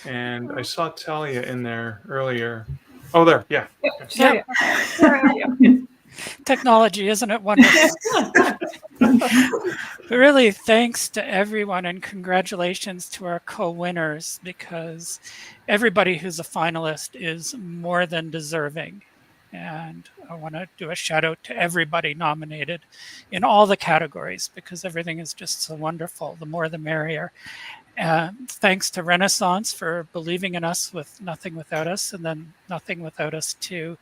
And I saw Talia in there earlier. Oh, there. Yeah. Yeah. Technology, isn't it wonderful? But really, thanks to everyone and congratulations to our co-winners, because everybody who's a finalist is more than deserving. And I want to do a shout out to everybody nominated in all the categories, because everything is just so wonderful. The more the merrier. And thanks to Renaissance for believing in us with Nothing Without Us, and then Nothing Without Us too.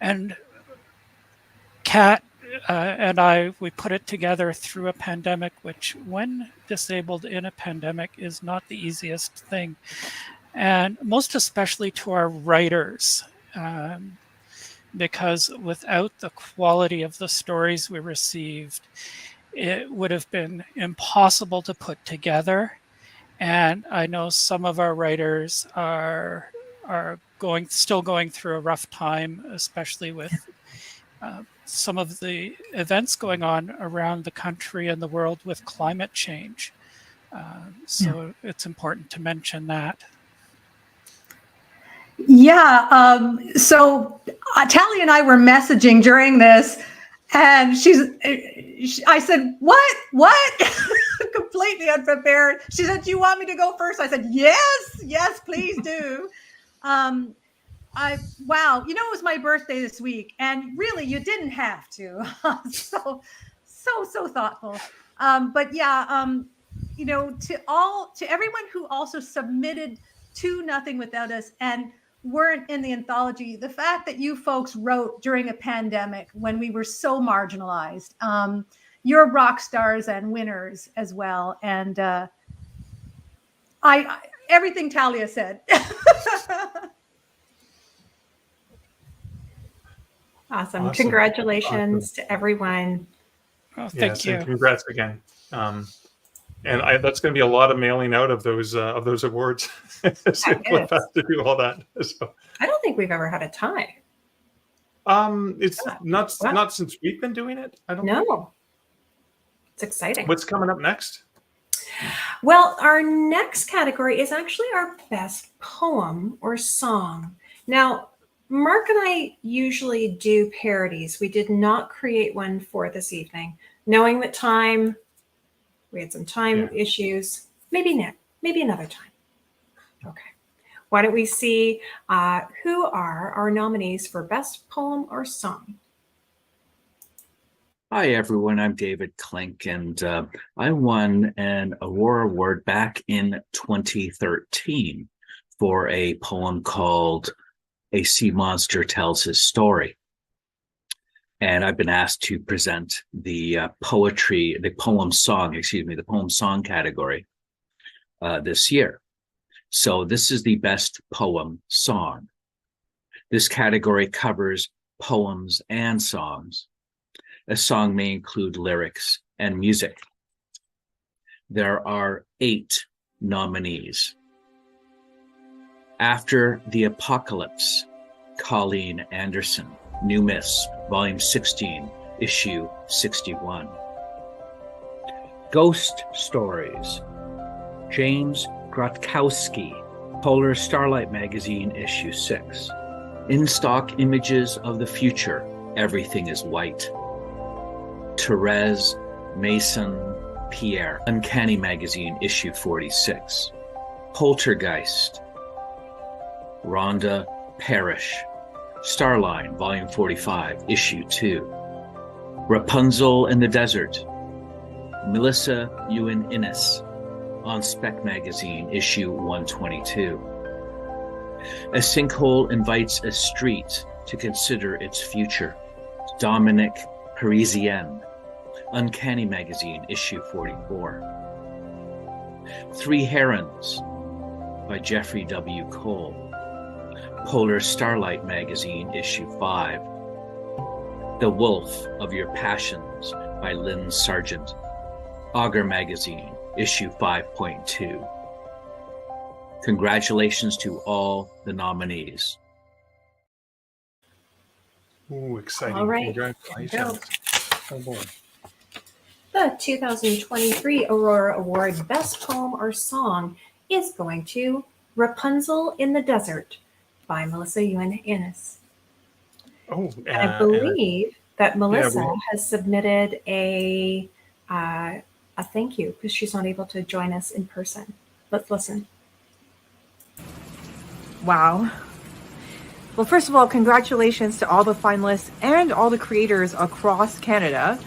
And Kat and I, we put it together through a pandemic, which when disabled in a pandemic is not the easiest thing. And most especially to our writers, because without the quality of the stories we received, it would have been impossible to put together. And I know some of our writers are still going through a rough time, especially with some of the events going on around the country and the world with climate change. So it's important to mention that. Yeah. So Tally and I were messaging during this, and I said, what? Completely unprepared. She said, do you want me to go first? I said, yes, please do. Wow, it was my birthday this week, and really, you didn't have to. so thoughtful. But yeah, to everyone who also submitted to Nothing Without Us and weren't in the anthology, the fact that you folks wrote during a pandemic when we were so marginalized, you're rock stars and winners as well. And I everything Talia said. Awesome. Congratulations to everyone. Oh, thank you. And congrats again. And that's going to be a lot of mailing out of those awards. So we'll have to do all that. So. I don't think we've ever had a tie. It's not since we've been doing it. I don't know. It's exciting. What's coming up next? Well, our next category is actually our best poem or song. Now, Mark and I usually do parodies. We did not create one for this evening, knowing that we had some time issues. Maybe another time. Okay. Why don't we see who are our nominees for best poem or song? Hi, everyone. I'm David Klink, and I won an Aurora Award back in 2013 for a poem called A Sea Monster Tells His Story. And I've been asked to present the poem song category this year. So this is the best poem song. This category covers poems and songs. A song may include lyrics and music. There are 8 nominees. After the Apocalypse, Colleen Anderson, New Myths, Volume 16, Issue 61. Ghost Stories, James Grotkowski, Polar Starlight Magazine, Issue 6. In-Stock Images of the Future, Everything is White. Therese Mason Pierre, Uncanny Magazine, Issue 46. Poltergeist, Rhonda Parrish, Starline, Volume 45, Issue 2. Rapunzel in the Desert, Melissa Ewan Innes, On Spec Magazine, Issue 122. A Sinkhole Invites a Street to Consider Its Future, Dominic Parisienne, Uncanny Magazine, Issue 44. 3 Herons by Jeffrey W. Cole, Polar Starlight Magazine, Issue 5. The Wolf of Your Passions by Lynn Sargent, Augur Magazine, Issue 5.2. Congratulations to all the nominees. Ooh, exciting. All right. Congratulations. Oh boy. The 2023 Aurora Award Best Poem or Song is going to Rapunzel in the Desert by Melissa Ewan Innes. Oh, And I believe that Melissa has submitted a thank you because she's not able to join us in person. Let's listen. Wow. Well, first of all, congratulations to all the finalists and all the creators across Canada.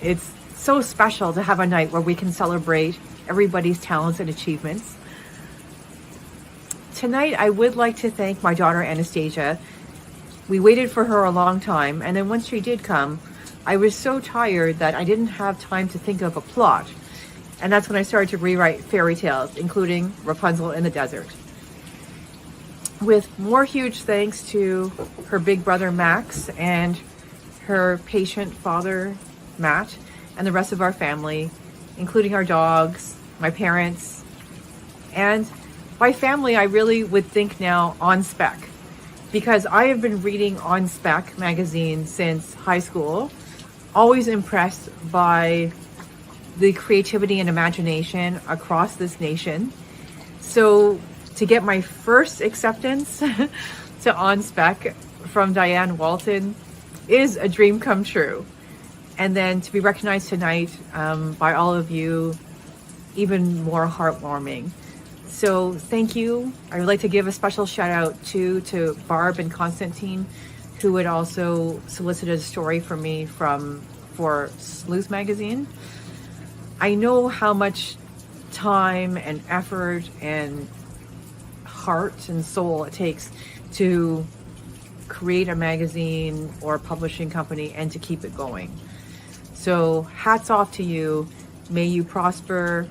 It's so special to have a night where we can celebrate everybody's talents and achievements. Tonight, I would like to thank my daughter, Anastasia. We waited for her a long time, and then once she did come, I was so tired that I didn't have time to think of a plot. And that's when I started to rewrite fairy tales, including Rapunzel in the Desert. With more huge thanks to her big brother, Max, and her patient father, Matt, and the rest of our family, including our dogs, my parents, and by family, I really would think now On Spec, because I have been reading On Spec magazine since high school, always impressed by the creativity and imagination across this nation. So to get my first acceptance to On Spec from Diane Walton is a dream come true. And then to be recognized tonight by all of you, even more heartwarming. So thank you. I would like to give a special shout out to Barb and Constantine, who had also solicited a story for me for Sleuth magazine. I know how much time and effort and heart and soul it takes to create a magazine or a publishing company and to keep it going. So hats off to you. May you prosper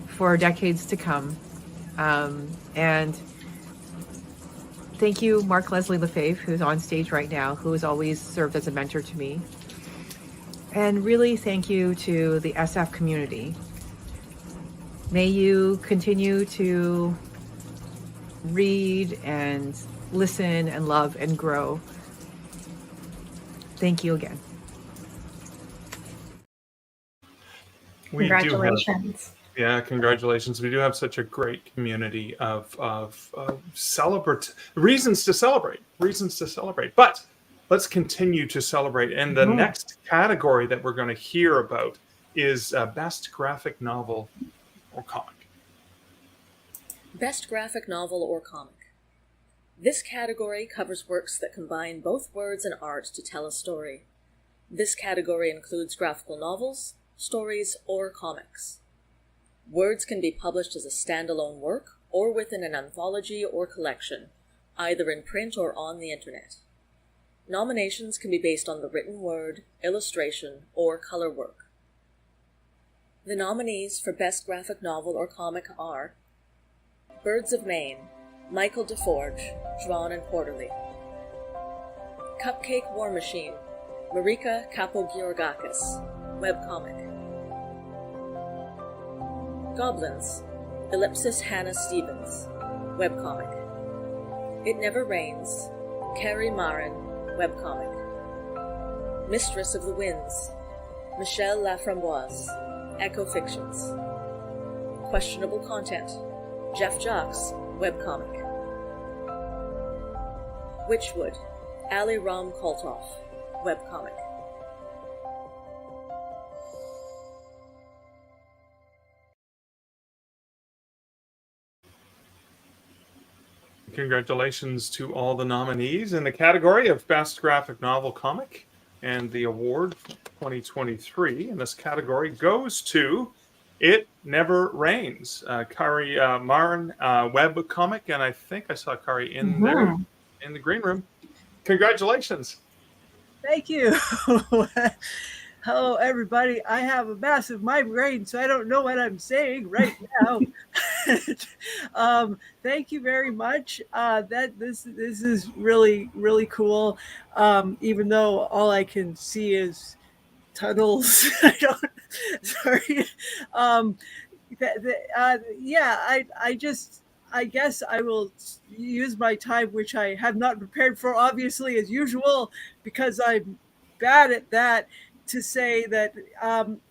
for decades to come. And thank you, Mark Leslie Lefebvre, who's on stage right now, who has always served as a mentor to me. And really thank you to the SF community. May you continue to read and listen and love and grow. Thank you again. Congratulations. Congratulations. We do have such a great community of reasons to celebrate. But let's continue to celebrate. And the next category that we're going to hear about is Best Graphic Novel or Comic. Best Graphic Novel or Comic. This category covers works that combine both words and art to tell a story. This category includes graphical novels, stories, or comics. Words can be published as a standalone work or within an anthology or collection, either in print or on the internet. Nominations can be based on the written word, illustration, or color work. The nominees for Best Graphic Novel or Comic are Birds of Maine, Michael DeForge, drawn and quarterly. Cupcake War Machine, Marika Kapogiorgakis, webcomic. Goblins, Ellipsis Hannah Stevens, webcomic. It Never Rains, Carrie Marin, webcomic. Mistress of the Winds, Michelle Laframboise, Echo Fictions. Questionable Content, Jeff Jacques, webcomic. Witchwood, Ali Ram Koltov, webcomic. Congratulations to all the nominees in the category of Best Graphic Novel Comic. And the award for 2023 in this category goes to It Never Rains, Kari Marin web comic. And I think I saw Kari in there in the green room. Congratulations. Thank you. Hello, everybody. I have a massive migraine, so I don't know what I'm saying right now. Thank you very much. This is really, really cool. Even though all I can see is tunnels. Sorry. I guess I will use my time, which I have not prepared for, obviously, as usual, because I'm bad at that, to say that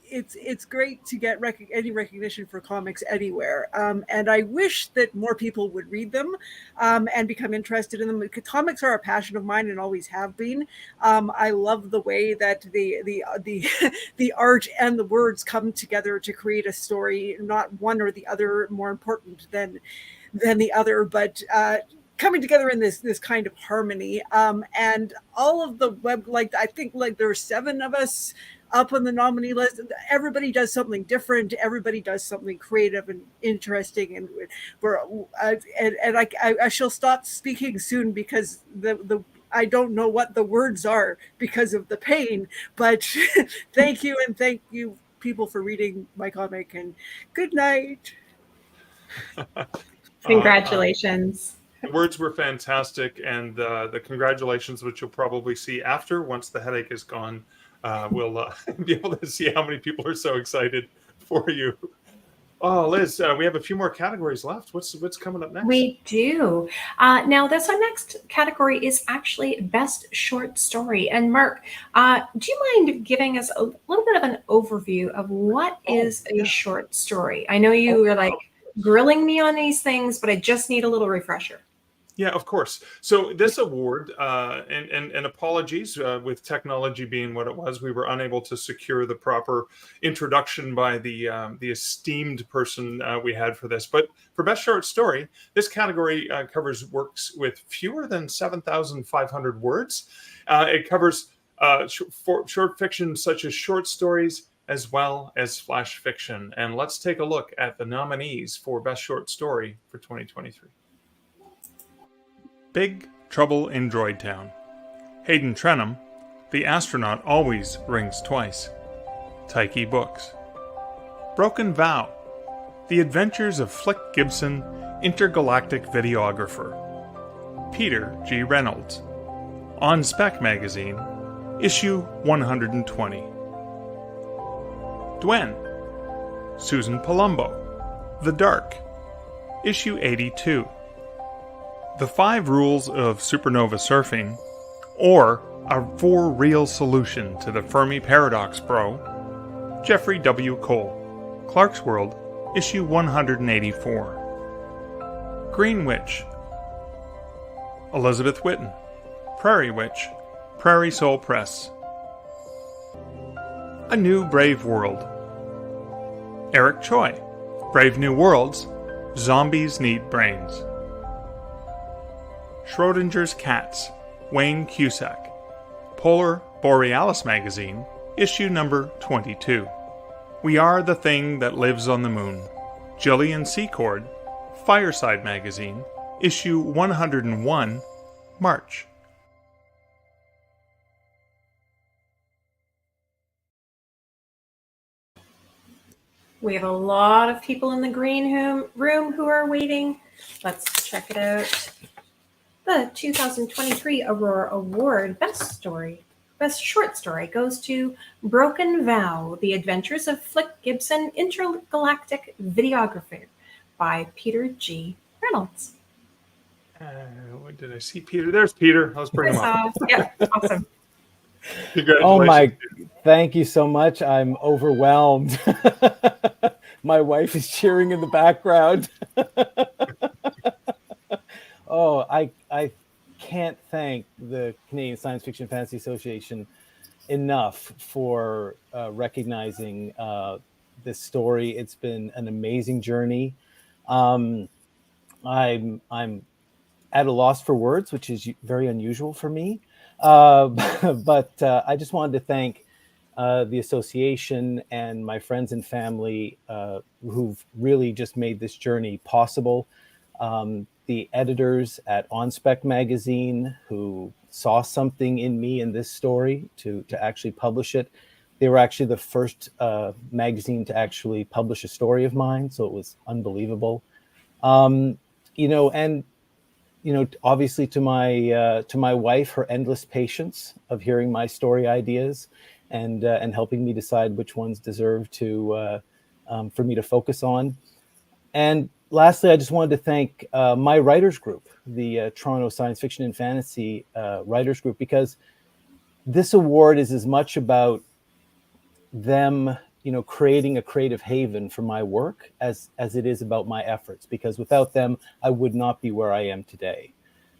it's great to get any recognition for comics anywhere. And I wish that more people would read them and become interested in them. Comics are a passion of mine and always have been. I love the way that the art and the words come together to create a story, not one or the other more important than the other, but coming together in this kind of harmony. And all of the I think there's 7 of us up on the nominee list. Everybody does something different. Everybody does something creative and interesting. And I shall stop speaking soon because I don't know what the words are because of the pain. But thank you, and thank you people for reading my comic. And good night. Congratulations. The words were fantastic, and the congratulations, which you'll probably see after, once the headache is gone, we'll be able to see how many people are so excited for you. Oh, Liz, we have a few more categories left. What's coming up next? We do. Now, this next category is actually Best Short Story. And Mark, do you mind giving us a little bit of an overview of what is a short story? I know you were like, grilling me on these things, but I just need a little refresher. Yeah, of course. So this award, and apologies with technology being what it was, we were unable to secure the proper introduction by the esteemed person we had for this. But for best short story, this category covers works with fewer than 7,500 words. It covers short fiction such as short stories as well as flash fiction. And let's take a look at the nominees for best short story for 2023. Big Trouble in Droid Town. Hayden Trenham, The Astronaut Always Rings Twice. Tyche Books. Broken Vow. The Adventures of Flick Gibson, Intergalactic Videographer. Peter G. Reynolds. On Spec Magazine, Issue 120. Dwen. Susan Palumbo. The Dark. Issue 82. The 5 Rules of Supernova Surfing, or A For Real Solution to the Fermi Paradox, Bro. Jeffrey W. Cole. Clark's World, Issue 184. Green Witch. Elizabeth Whitten. Prairie Witch. Prairie Soul Press. A New Brave World. Eric Choi. Brave New Worlds. Zombies Need Brains. Schrodinger's Cats, Wayne Cusack. Polar Borealis Magazine, issue number 22. We Are the Thing That Lives on the Moon. Jillian Secord, Fireside Magazine, issue 101, March. We have a lot of people in the green room who are waiting. Let's check it out. The 2023 Aurora Award Best Short Story goes to Broken Vow, The Adventures of Flick Gibson, Intergalactic Videographer by Peter G. Reynolds. What did I see? Peter. There's Peter. Let's bring him up. Yeah, awesome. Congratulations. Oh my, thank you so much. I'm overwhelmed. My wife is cheering in the background. Oh, I can't thank the Canadian Science Fiction Fantasy Association enough for recognizing this story. It's been an amazing journey. I'm at a loss for words, which is very unusual for me. But I just wanted to thank the association and my friends and family who've really just made this journey possible. The editors at On Spec Magazine who saw something in me in this story to actually publish it. They were actually the first magazine to actually publish a story of mine, so it was unbelievable. Obviously to my wife, her endless patience of hearing my story ideas and helping me decide which ones deserve to for me to focus on. And lastly, I just wanted to thank my writers group, the Toronto Science Fiction and Fantasy Writers Group, because this award is as much about them, creating a creative haven for my work as it is about my efforts, because without them, I would not be where I am today.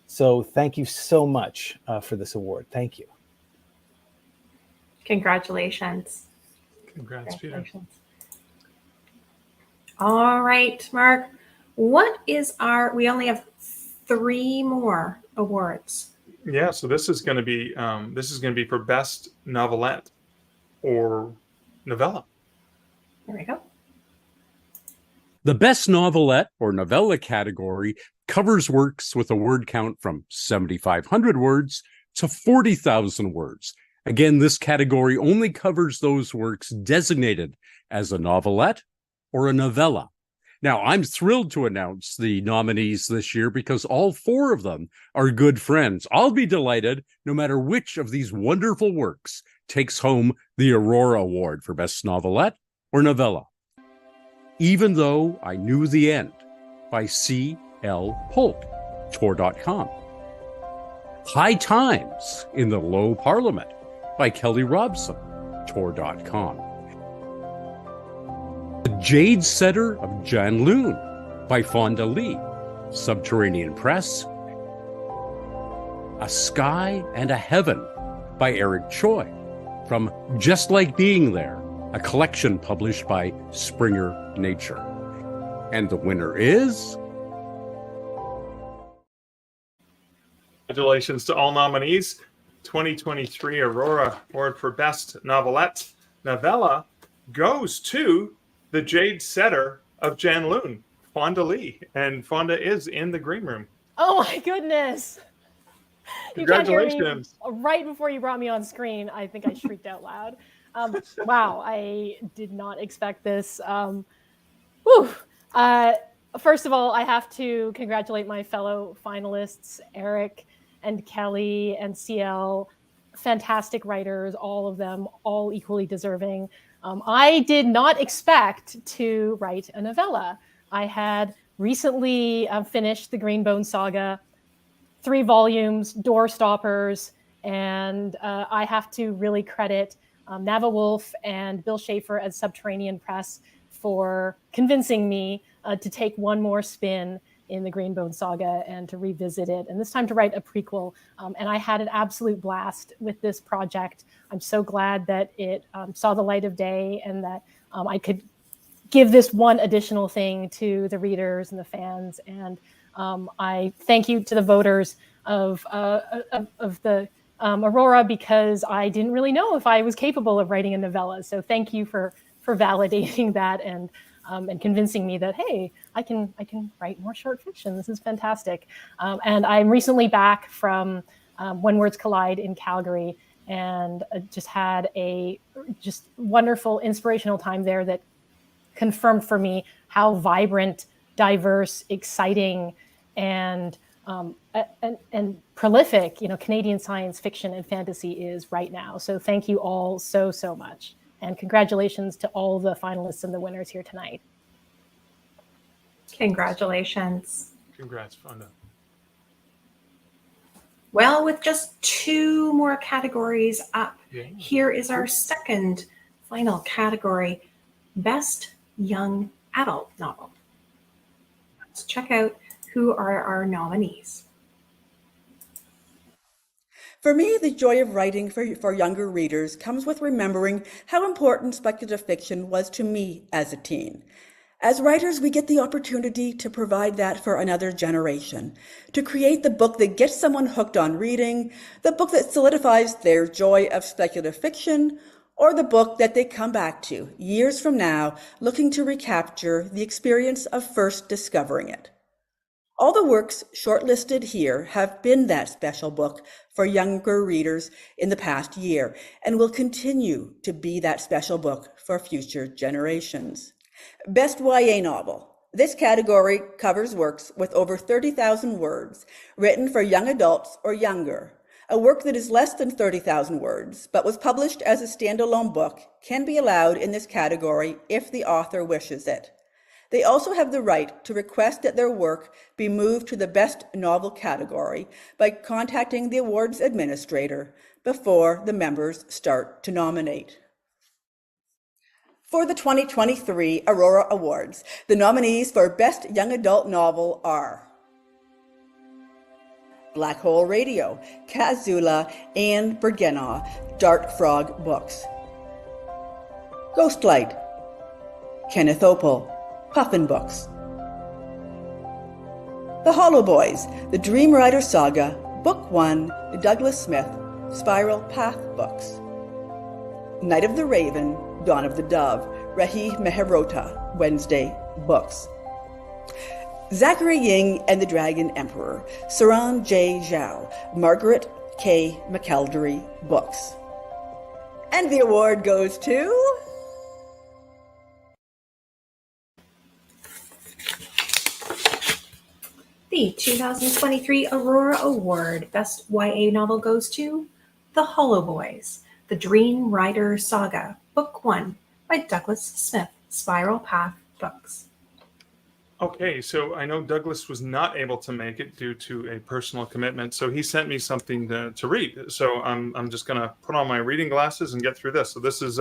So thank you so much for this award. Thank you. Congratulations. Congrats, Peter. All right, Mark. What is we only have 3 more awards. Yeah, so this is going to be for best novelette or novella. There we go. The best novelette or novella category covers works with a word count from 7,500 words to 40,000 words. Again, this category only covers those works designated as a novelette or a novella. Now, I'm thrilled to announce the nominees this year because all 4 of them are good friends. I'll be delighted no matter which of these wonderful works takes home the Aurora Award for Best Novelette or Novella. Even Though I Knew the End by C.L. Polk, Tor.com. High Times in the Low Parliament by Kelly Robson, Tor.com. The Jade Setter of Jan Loon by Fonda Lee. Subterranean Press. A Sky and a Heaven by Eric Choi. From Just Like Being There, a collection published by Springer Nature. And the winner is... Congratulations to all nominees. 2023 Aurora Award for Best Novelette Novella goes to The Jade Setter of Janloon, Fonda Lee. And Fonda is in the green room. Oh my goodness. You can't hear me Congratulations. right before you brought me on screen. I think I shrieked out loud. Wow, I did not expect this. First of all, I have to congratulate my fellow finalists, Eric and Kelly and CL. Fantastic writers, all of them, all equally deserving. I did not expect to write a novella. I had recently finished the Greenbone Saga, 3 volumes, Door Stoppers, and I have to really credit Nava Wolf and Bill Schaefer at Subterranean Press for convincing me to take one more spin in the Greenbone Saga and to revisit it, and this time to write a prequel. And I had an absolute blast with this project. I'm so glad that it saw the light of day and that I could give this one additional thing to the readers and the fans. And I thank you to the voters of the Aurora, because I didn't really know if I was capable of writing a novella. So thank you for validating that and convincing me that, hey, I can write more short fiction. This is fantastic. And I'm recently back from When Words Collide in Calgary, and just had a just wonderful, inspirational time there that confirmed for me how vibrant, diverse, exciting, and prolific, Canadian science fiction and fantasy is right now. So thank you all so much. And congratulations to all the finalists and the winners here tonight. Congratulations. Congrats, Fonda. Well, with just 2 more categories up, here is our second final category, Best Young Adult Novel. Let's check out who are our nominees. For me, the joy of writing for younger readers comes with remembering how important speculative fiction was to me as a teen. As writers, we get the opportunity to provide that for another generation, to create the book that gets someone hooked on reading, the book that solidifies their joy of speculative fiction, or the book that they come back to years from now, looking to recapture the experience of first discovering it. All the works shortlisted here have been that special book for younger readers in the past year, and will continue to be that special book for future generations. Best YA Novel. This category covers works with over 30,000 words, written for young adults or younger. A work that is less than 30,000 words, but was published as a standalone book, can be allowed in this category if the author wishes it. They also have the right to request that their work be moved to the Best Novel category by contacting the awards administrator before the members start to nominate. For the 2023 Aurora Awards, the nominees for Best Young Adult Novel are Black Hole Radio, Kazula and Bergenaw, Dart Frog Books. Ghostlight, Kenneth Opel, Puffin Books. The Hollow Boys, The Dream Rider Saga, Book 1, the Douglas Smith, Spiral Path Books. Night of the Raven, Dawn of the Dove, Rahi Meherota, Wednesday Books. Zachary Ying and the Dragon Emperor, Saran J. Zhao, Margaret K. McElderry Books. And the award goes to... The 2023 Aurora Award Best YA Novel goes to The Hollow Boys, The Dream Rider Saga, Book 1 by Douglas Smith, Spiral Path Books. Okay, so I know Douglas was not able to make it due to a personal commitment, so he sent me something to read. So I'm just going to put on my reading glasses and get through this. So this is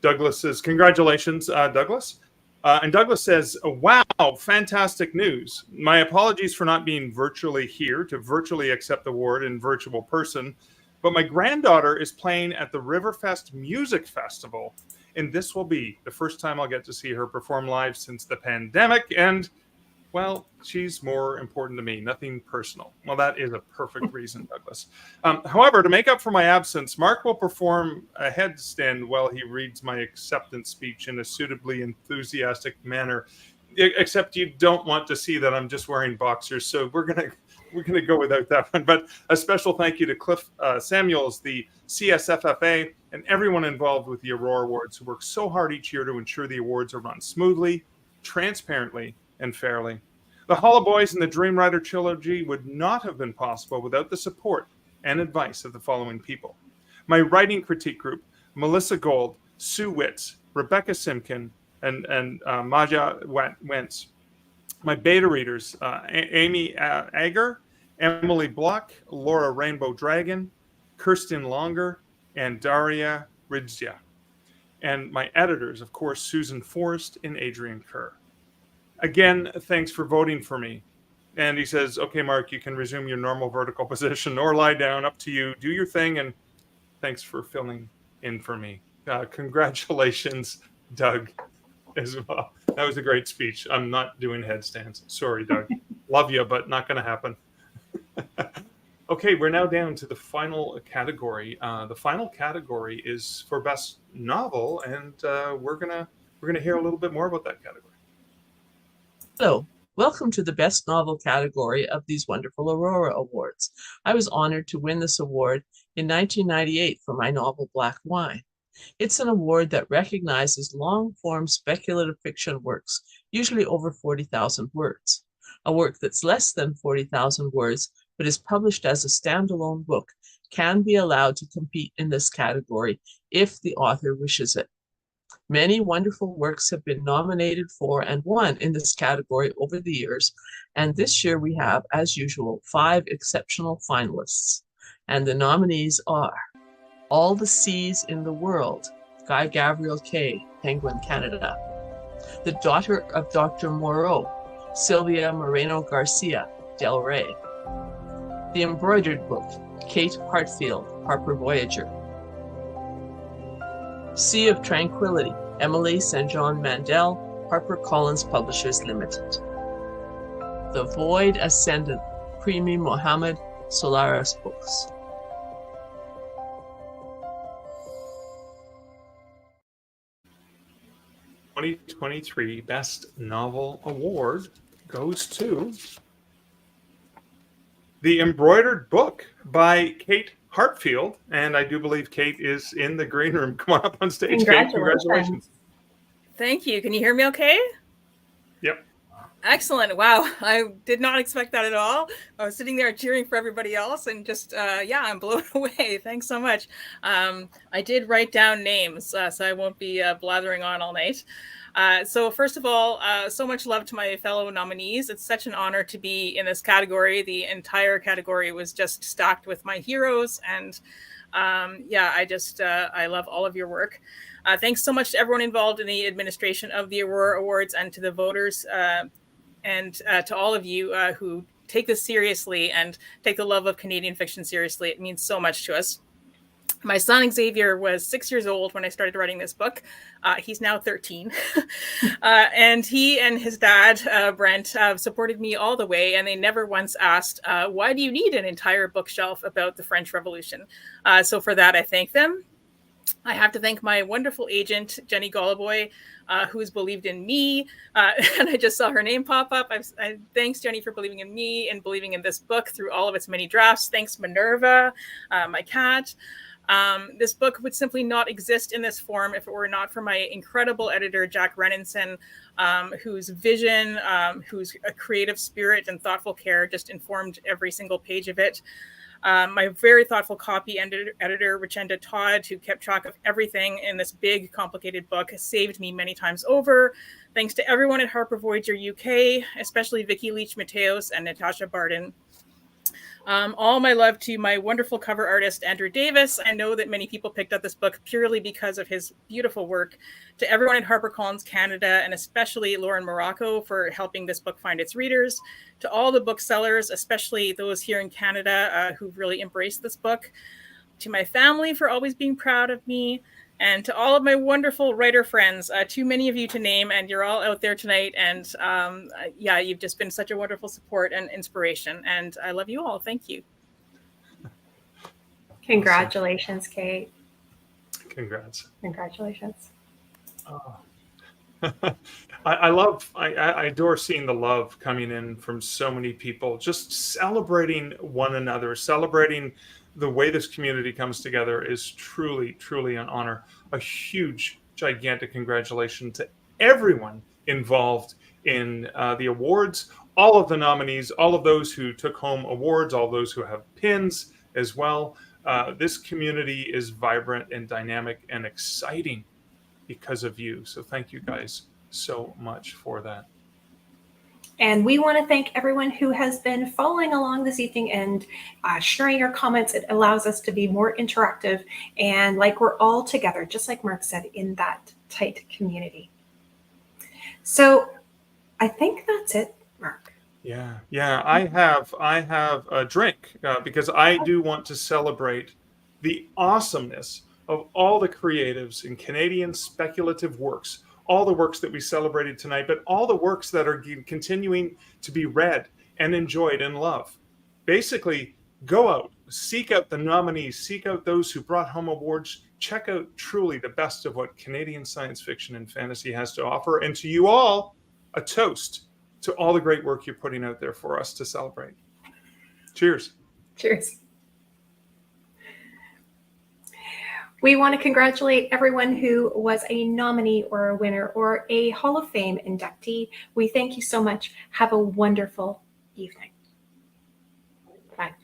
Douglas's. Congratulations, Douglas. And Douglas says, wow, fantastic news. My apologies for not being virtually here to virtually accept the award in virtual person, but my granddaughter is playing at the Riverfest Music Festival, and this will be the first time I'll get to see her perform live since the pandemic, and well, she's more important to me, nothing personal. Well, that is a perfect reason, Douglas. However, to make up for my absence, Mark will perform a headstand while he reads my acceptance speech in a suitably enthusiastic manner. Except you don't want to see that I'm just wearing boxers, so we're gonna go without that one. But a special thank you to Cliff Samuels, the CSFFA, and everyone involved with the Aurora Awards who work so hard each year to ensure the awards are run smoothly, transparently, and fairly. The Hollow Boys and the Dream Rider trilogy would not have been possible without the support and advice of the following people. My writing critique group, Melissa Gold, Sue Witz, Rebecca Simkin, and Maja Wentz. My beta readers, Amy Ager, Emily Block, Laura Rainbow Dragon, Kirsten Longer, and Daria Ridzia. And my editors, of course, Susan Forrest and Adrian Kerr. Again, thanks for voting for me. And he says, okay, Mark, you can resume your normal vertical position or lie down, up to you. Do your thing, and thanks for filling in for me. Congratulations, Doug, as well. That was a great speech. I'm not doing headstands. Sorry, Doug. Love you, but not going to happen. Okay, we're now down to the final category. The final category is for Best Novel, and we're gonna hear a little bit more about that category. Hello, welcome to the Best Novel category of these wonderful Aurora Awards. I was honored to win this award in 1998 for my novel Black Wine. It's an award that recognizes long-form speculative fiction works, usually over 40,000 words. A work that's less than 40,000 words but is published as a standalone book can be allowed to compete in this category if the author wishes it. Many wonderful works have been nominated for and won in this category over the years, and this year we have, as usual, 5 exceptional finalists. And the nominees are All the Seas in the World, Guy Gabriel Kay, Penguin Canada. The Daughter of Dr. Moreau, Sylvia Moreno Garcia, Del Rey. The Embroidered Book, Kate Hartfield, Harper Voyager. Sea of Tranquility, Emily St. John Mandel, HarperCollins Publishers Limited. The Void Ascendant, Primi Mohammed, Solaris Books. The 2023 Best Novel Award goes to The Embroidered Book by Kate Hartfield, and I do believe Kate is in the green room. Come on up on stage, Kate. Congratulations. Thank you. Can you hear me okay? Yep. Excellent. Wow. I did not expect that at all. I was sitting there cheering for everybody else and just, yeah, I'm blown away. Thanks so much. I did write down names, so I won't be blathering on all night. So first of all, so much love to my fellow nominees. It's such an honor to be in this category. The entire category was just stacked with my heroes. And yeah, I love all of your work. Thanks so much to everyone involved in the administration of the Aurora Awards and to the voters and to all of you who take this seriously and take the love of Canadian fiction seriously. It means so much to us. My son Xavier was 6 years old when I started writing this book. He's now 13. And he and his dad, Brent, supported me all the way. And they never once asked, why do you need an entire bookshelf about the French Revolution? So for that, I thank them. I have to thank my wonderful agent, Jenny Goliboy, who's believed in me. And I just saw her name pop up. Thanks, Jenny, for believing in me and believing in this book through all of its many drafts. Thanks, Minerva, my cat. This book would simply not exist in this form if it were not for my incredible editor, Jack Renninson, whose vision, whose creative spirit and thoughtful care just informed every single page of it. My very thoughtful copy editor, Richenda Todd, who kept track of everything in this big, complicated book, saved me many times over. Thanks to everyone at Harper Voyager UK, especially Vicky Leach-Mateos and Natasha Barden. All my love to my wonderful cover artist, Andrew Davis. I know that many people picked up this book purely because of his beautiful work. To everyone at HarperCollins Canada, and especially Lauren Morocco for helping this book find its readers. To all the booksellers, especially those here in Canada who've really embraced this book. To my family for always being proud of me. And to all of my wonderful writer friends, too many of you to name, and you're all out there tonight. And yeah, you've just been such a wonderful support and inspiration. And I love you all. Thank you. Congratulations, Kate. Congrats. Congratulations. I adore seeing the love coming in from so many people, just celebrating one another, celebrating the way this community comes together is truly, truly an honor. A huge, gigantic congratulations to everyone involved in the awards, all of the nominees, all of those who took home awards, all those who have pins as well. This community is vibrant and dynamic and exciting because of you. So thank you guys so much for that. And we want to thank everyone who has been following along this evening and sharing your comments. It allows us to be more interactive and like we're all together, just like Mark said, in that tight community. So I think that's it, Mark. Yeah, I have a drink because I do want to celebrate the awesomeness of all the creatives in Canadian speculative works, all the works that we celebrated tonight, but all the works that are continuing to be read and enjoyed and loved. Basically, go out, seek out the nominees, seek out those who brought home awards, check out truly the best of what Canadian science fiction and fantasy has to offer. And to you all, a toast to all the great work you're putting out there for us to celebrate. Cheers. Cheers. We want to congratulate everyone who was a nominee or a winner or a Hall of Fame inductee. We thank you so much. Have a wonderful evening. Bye.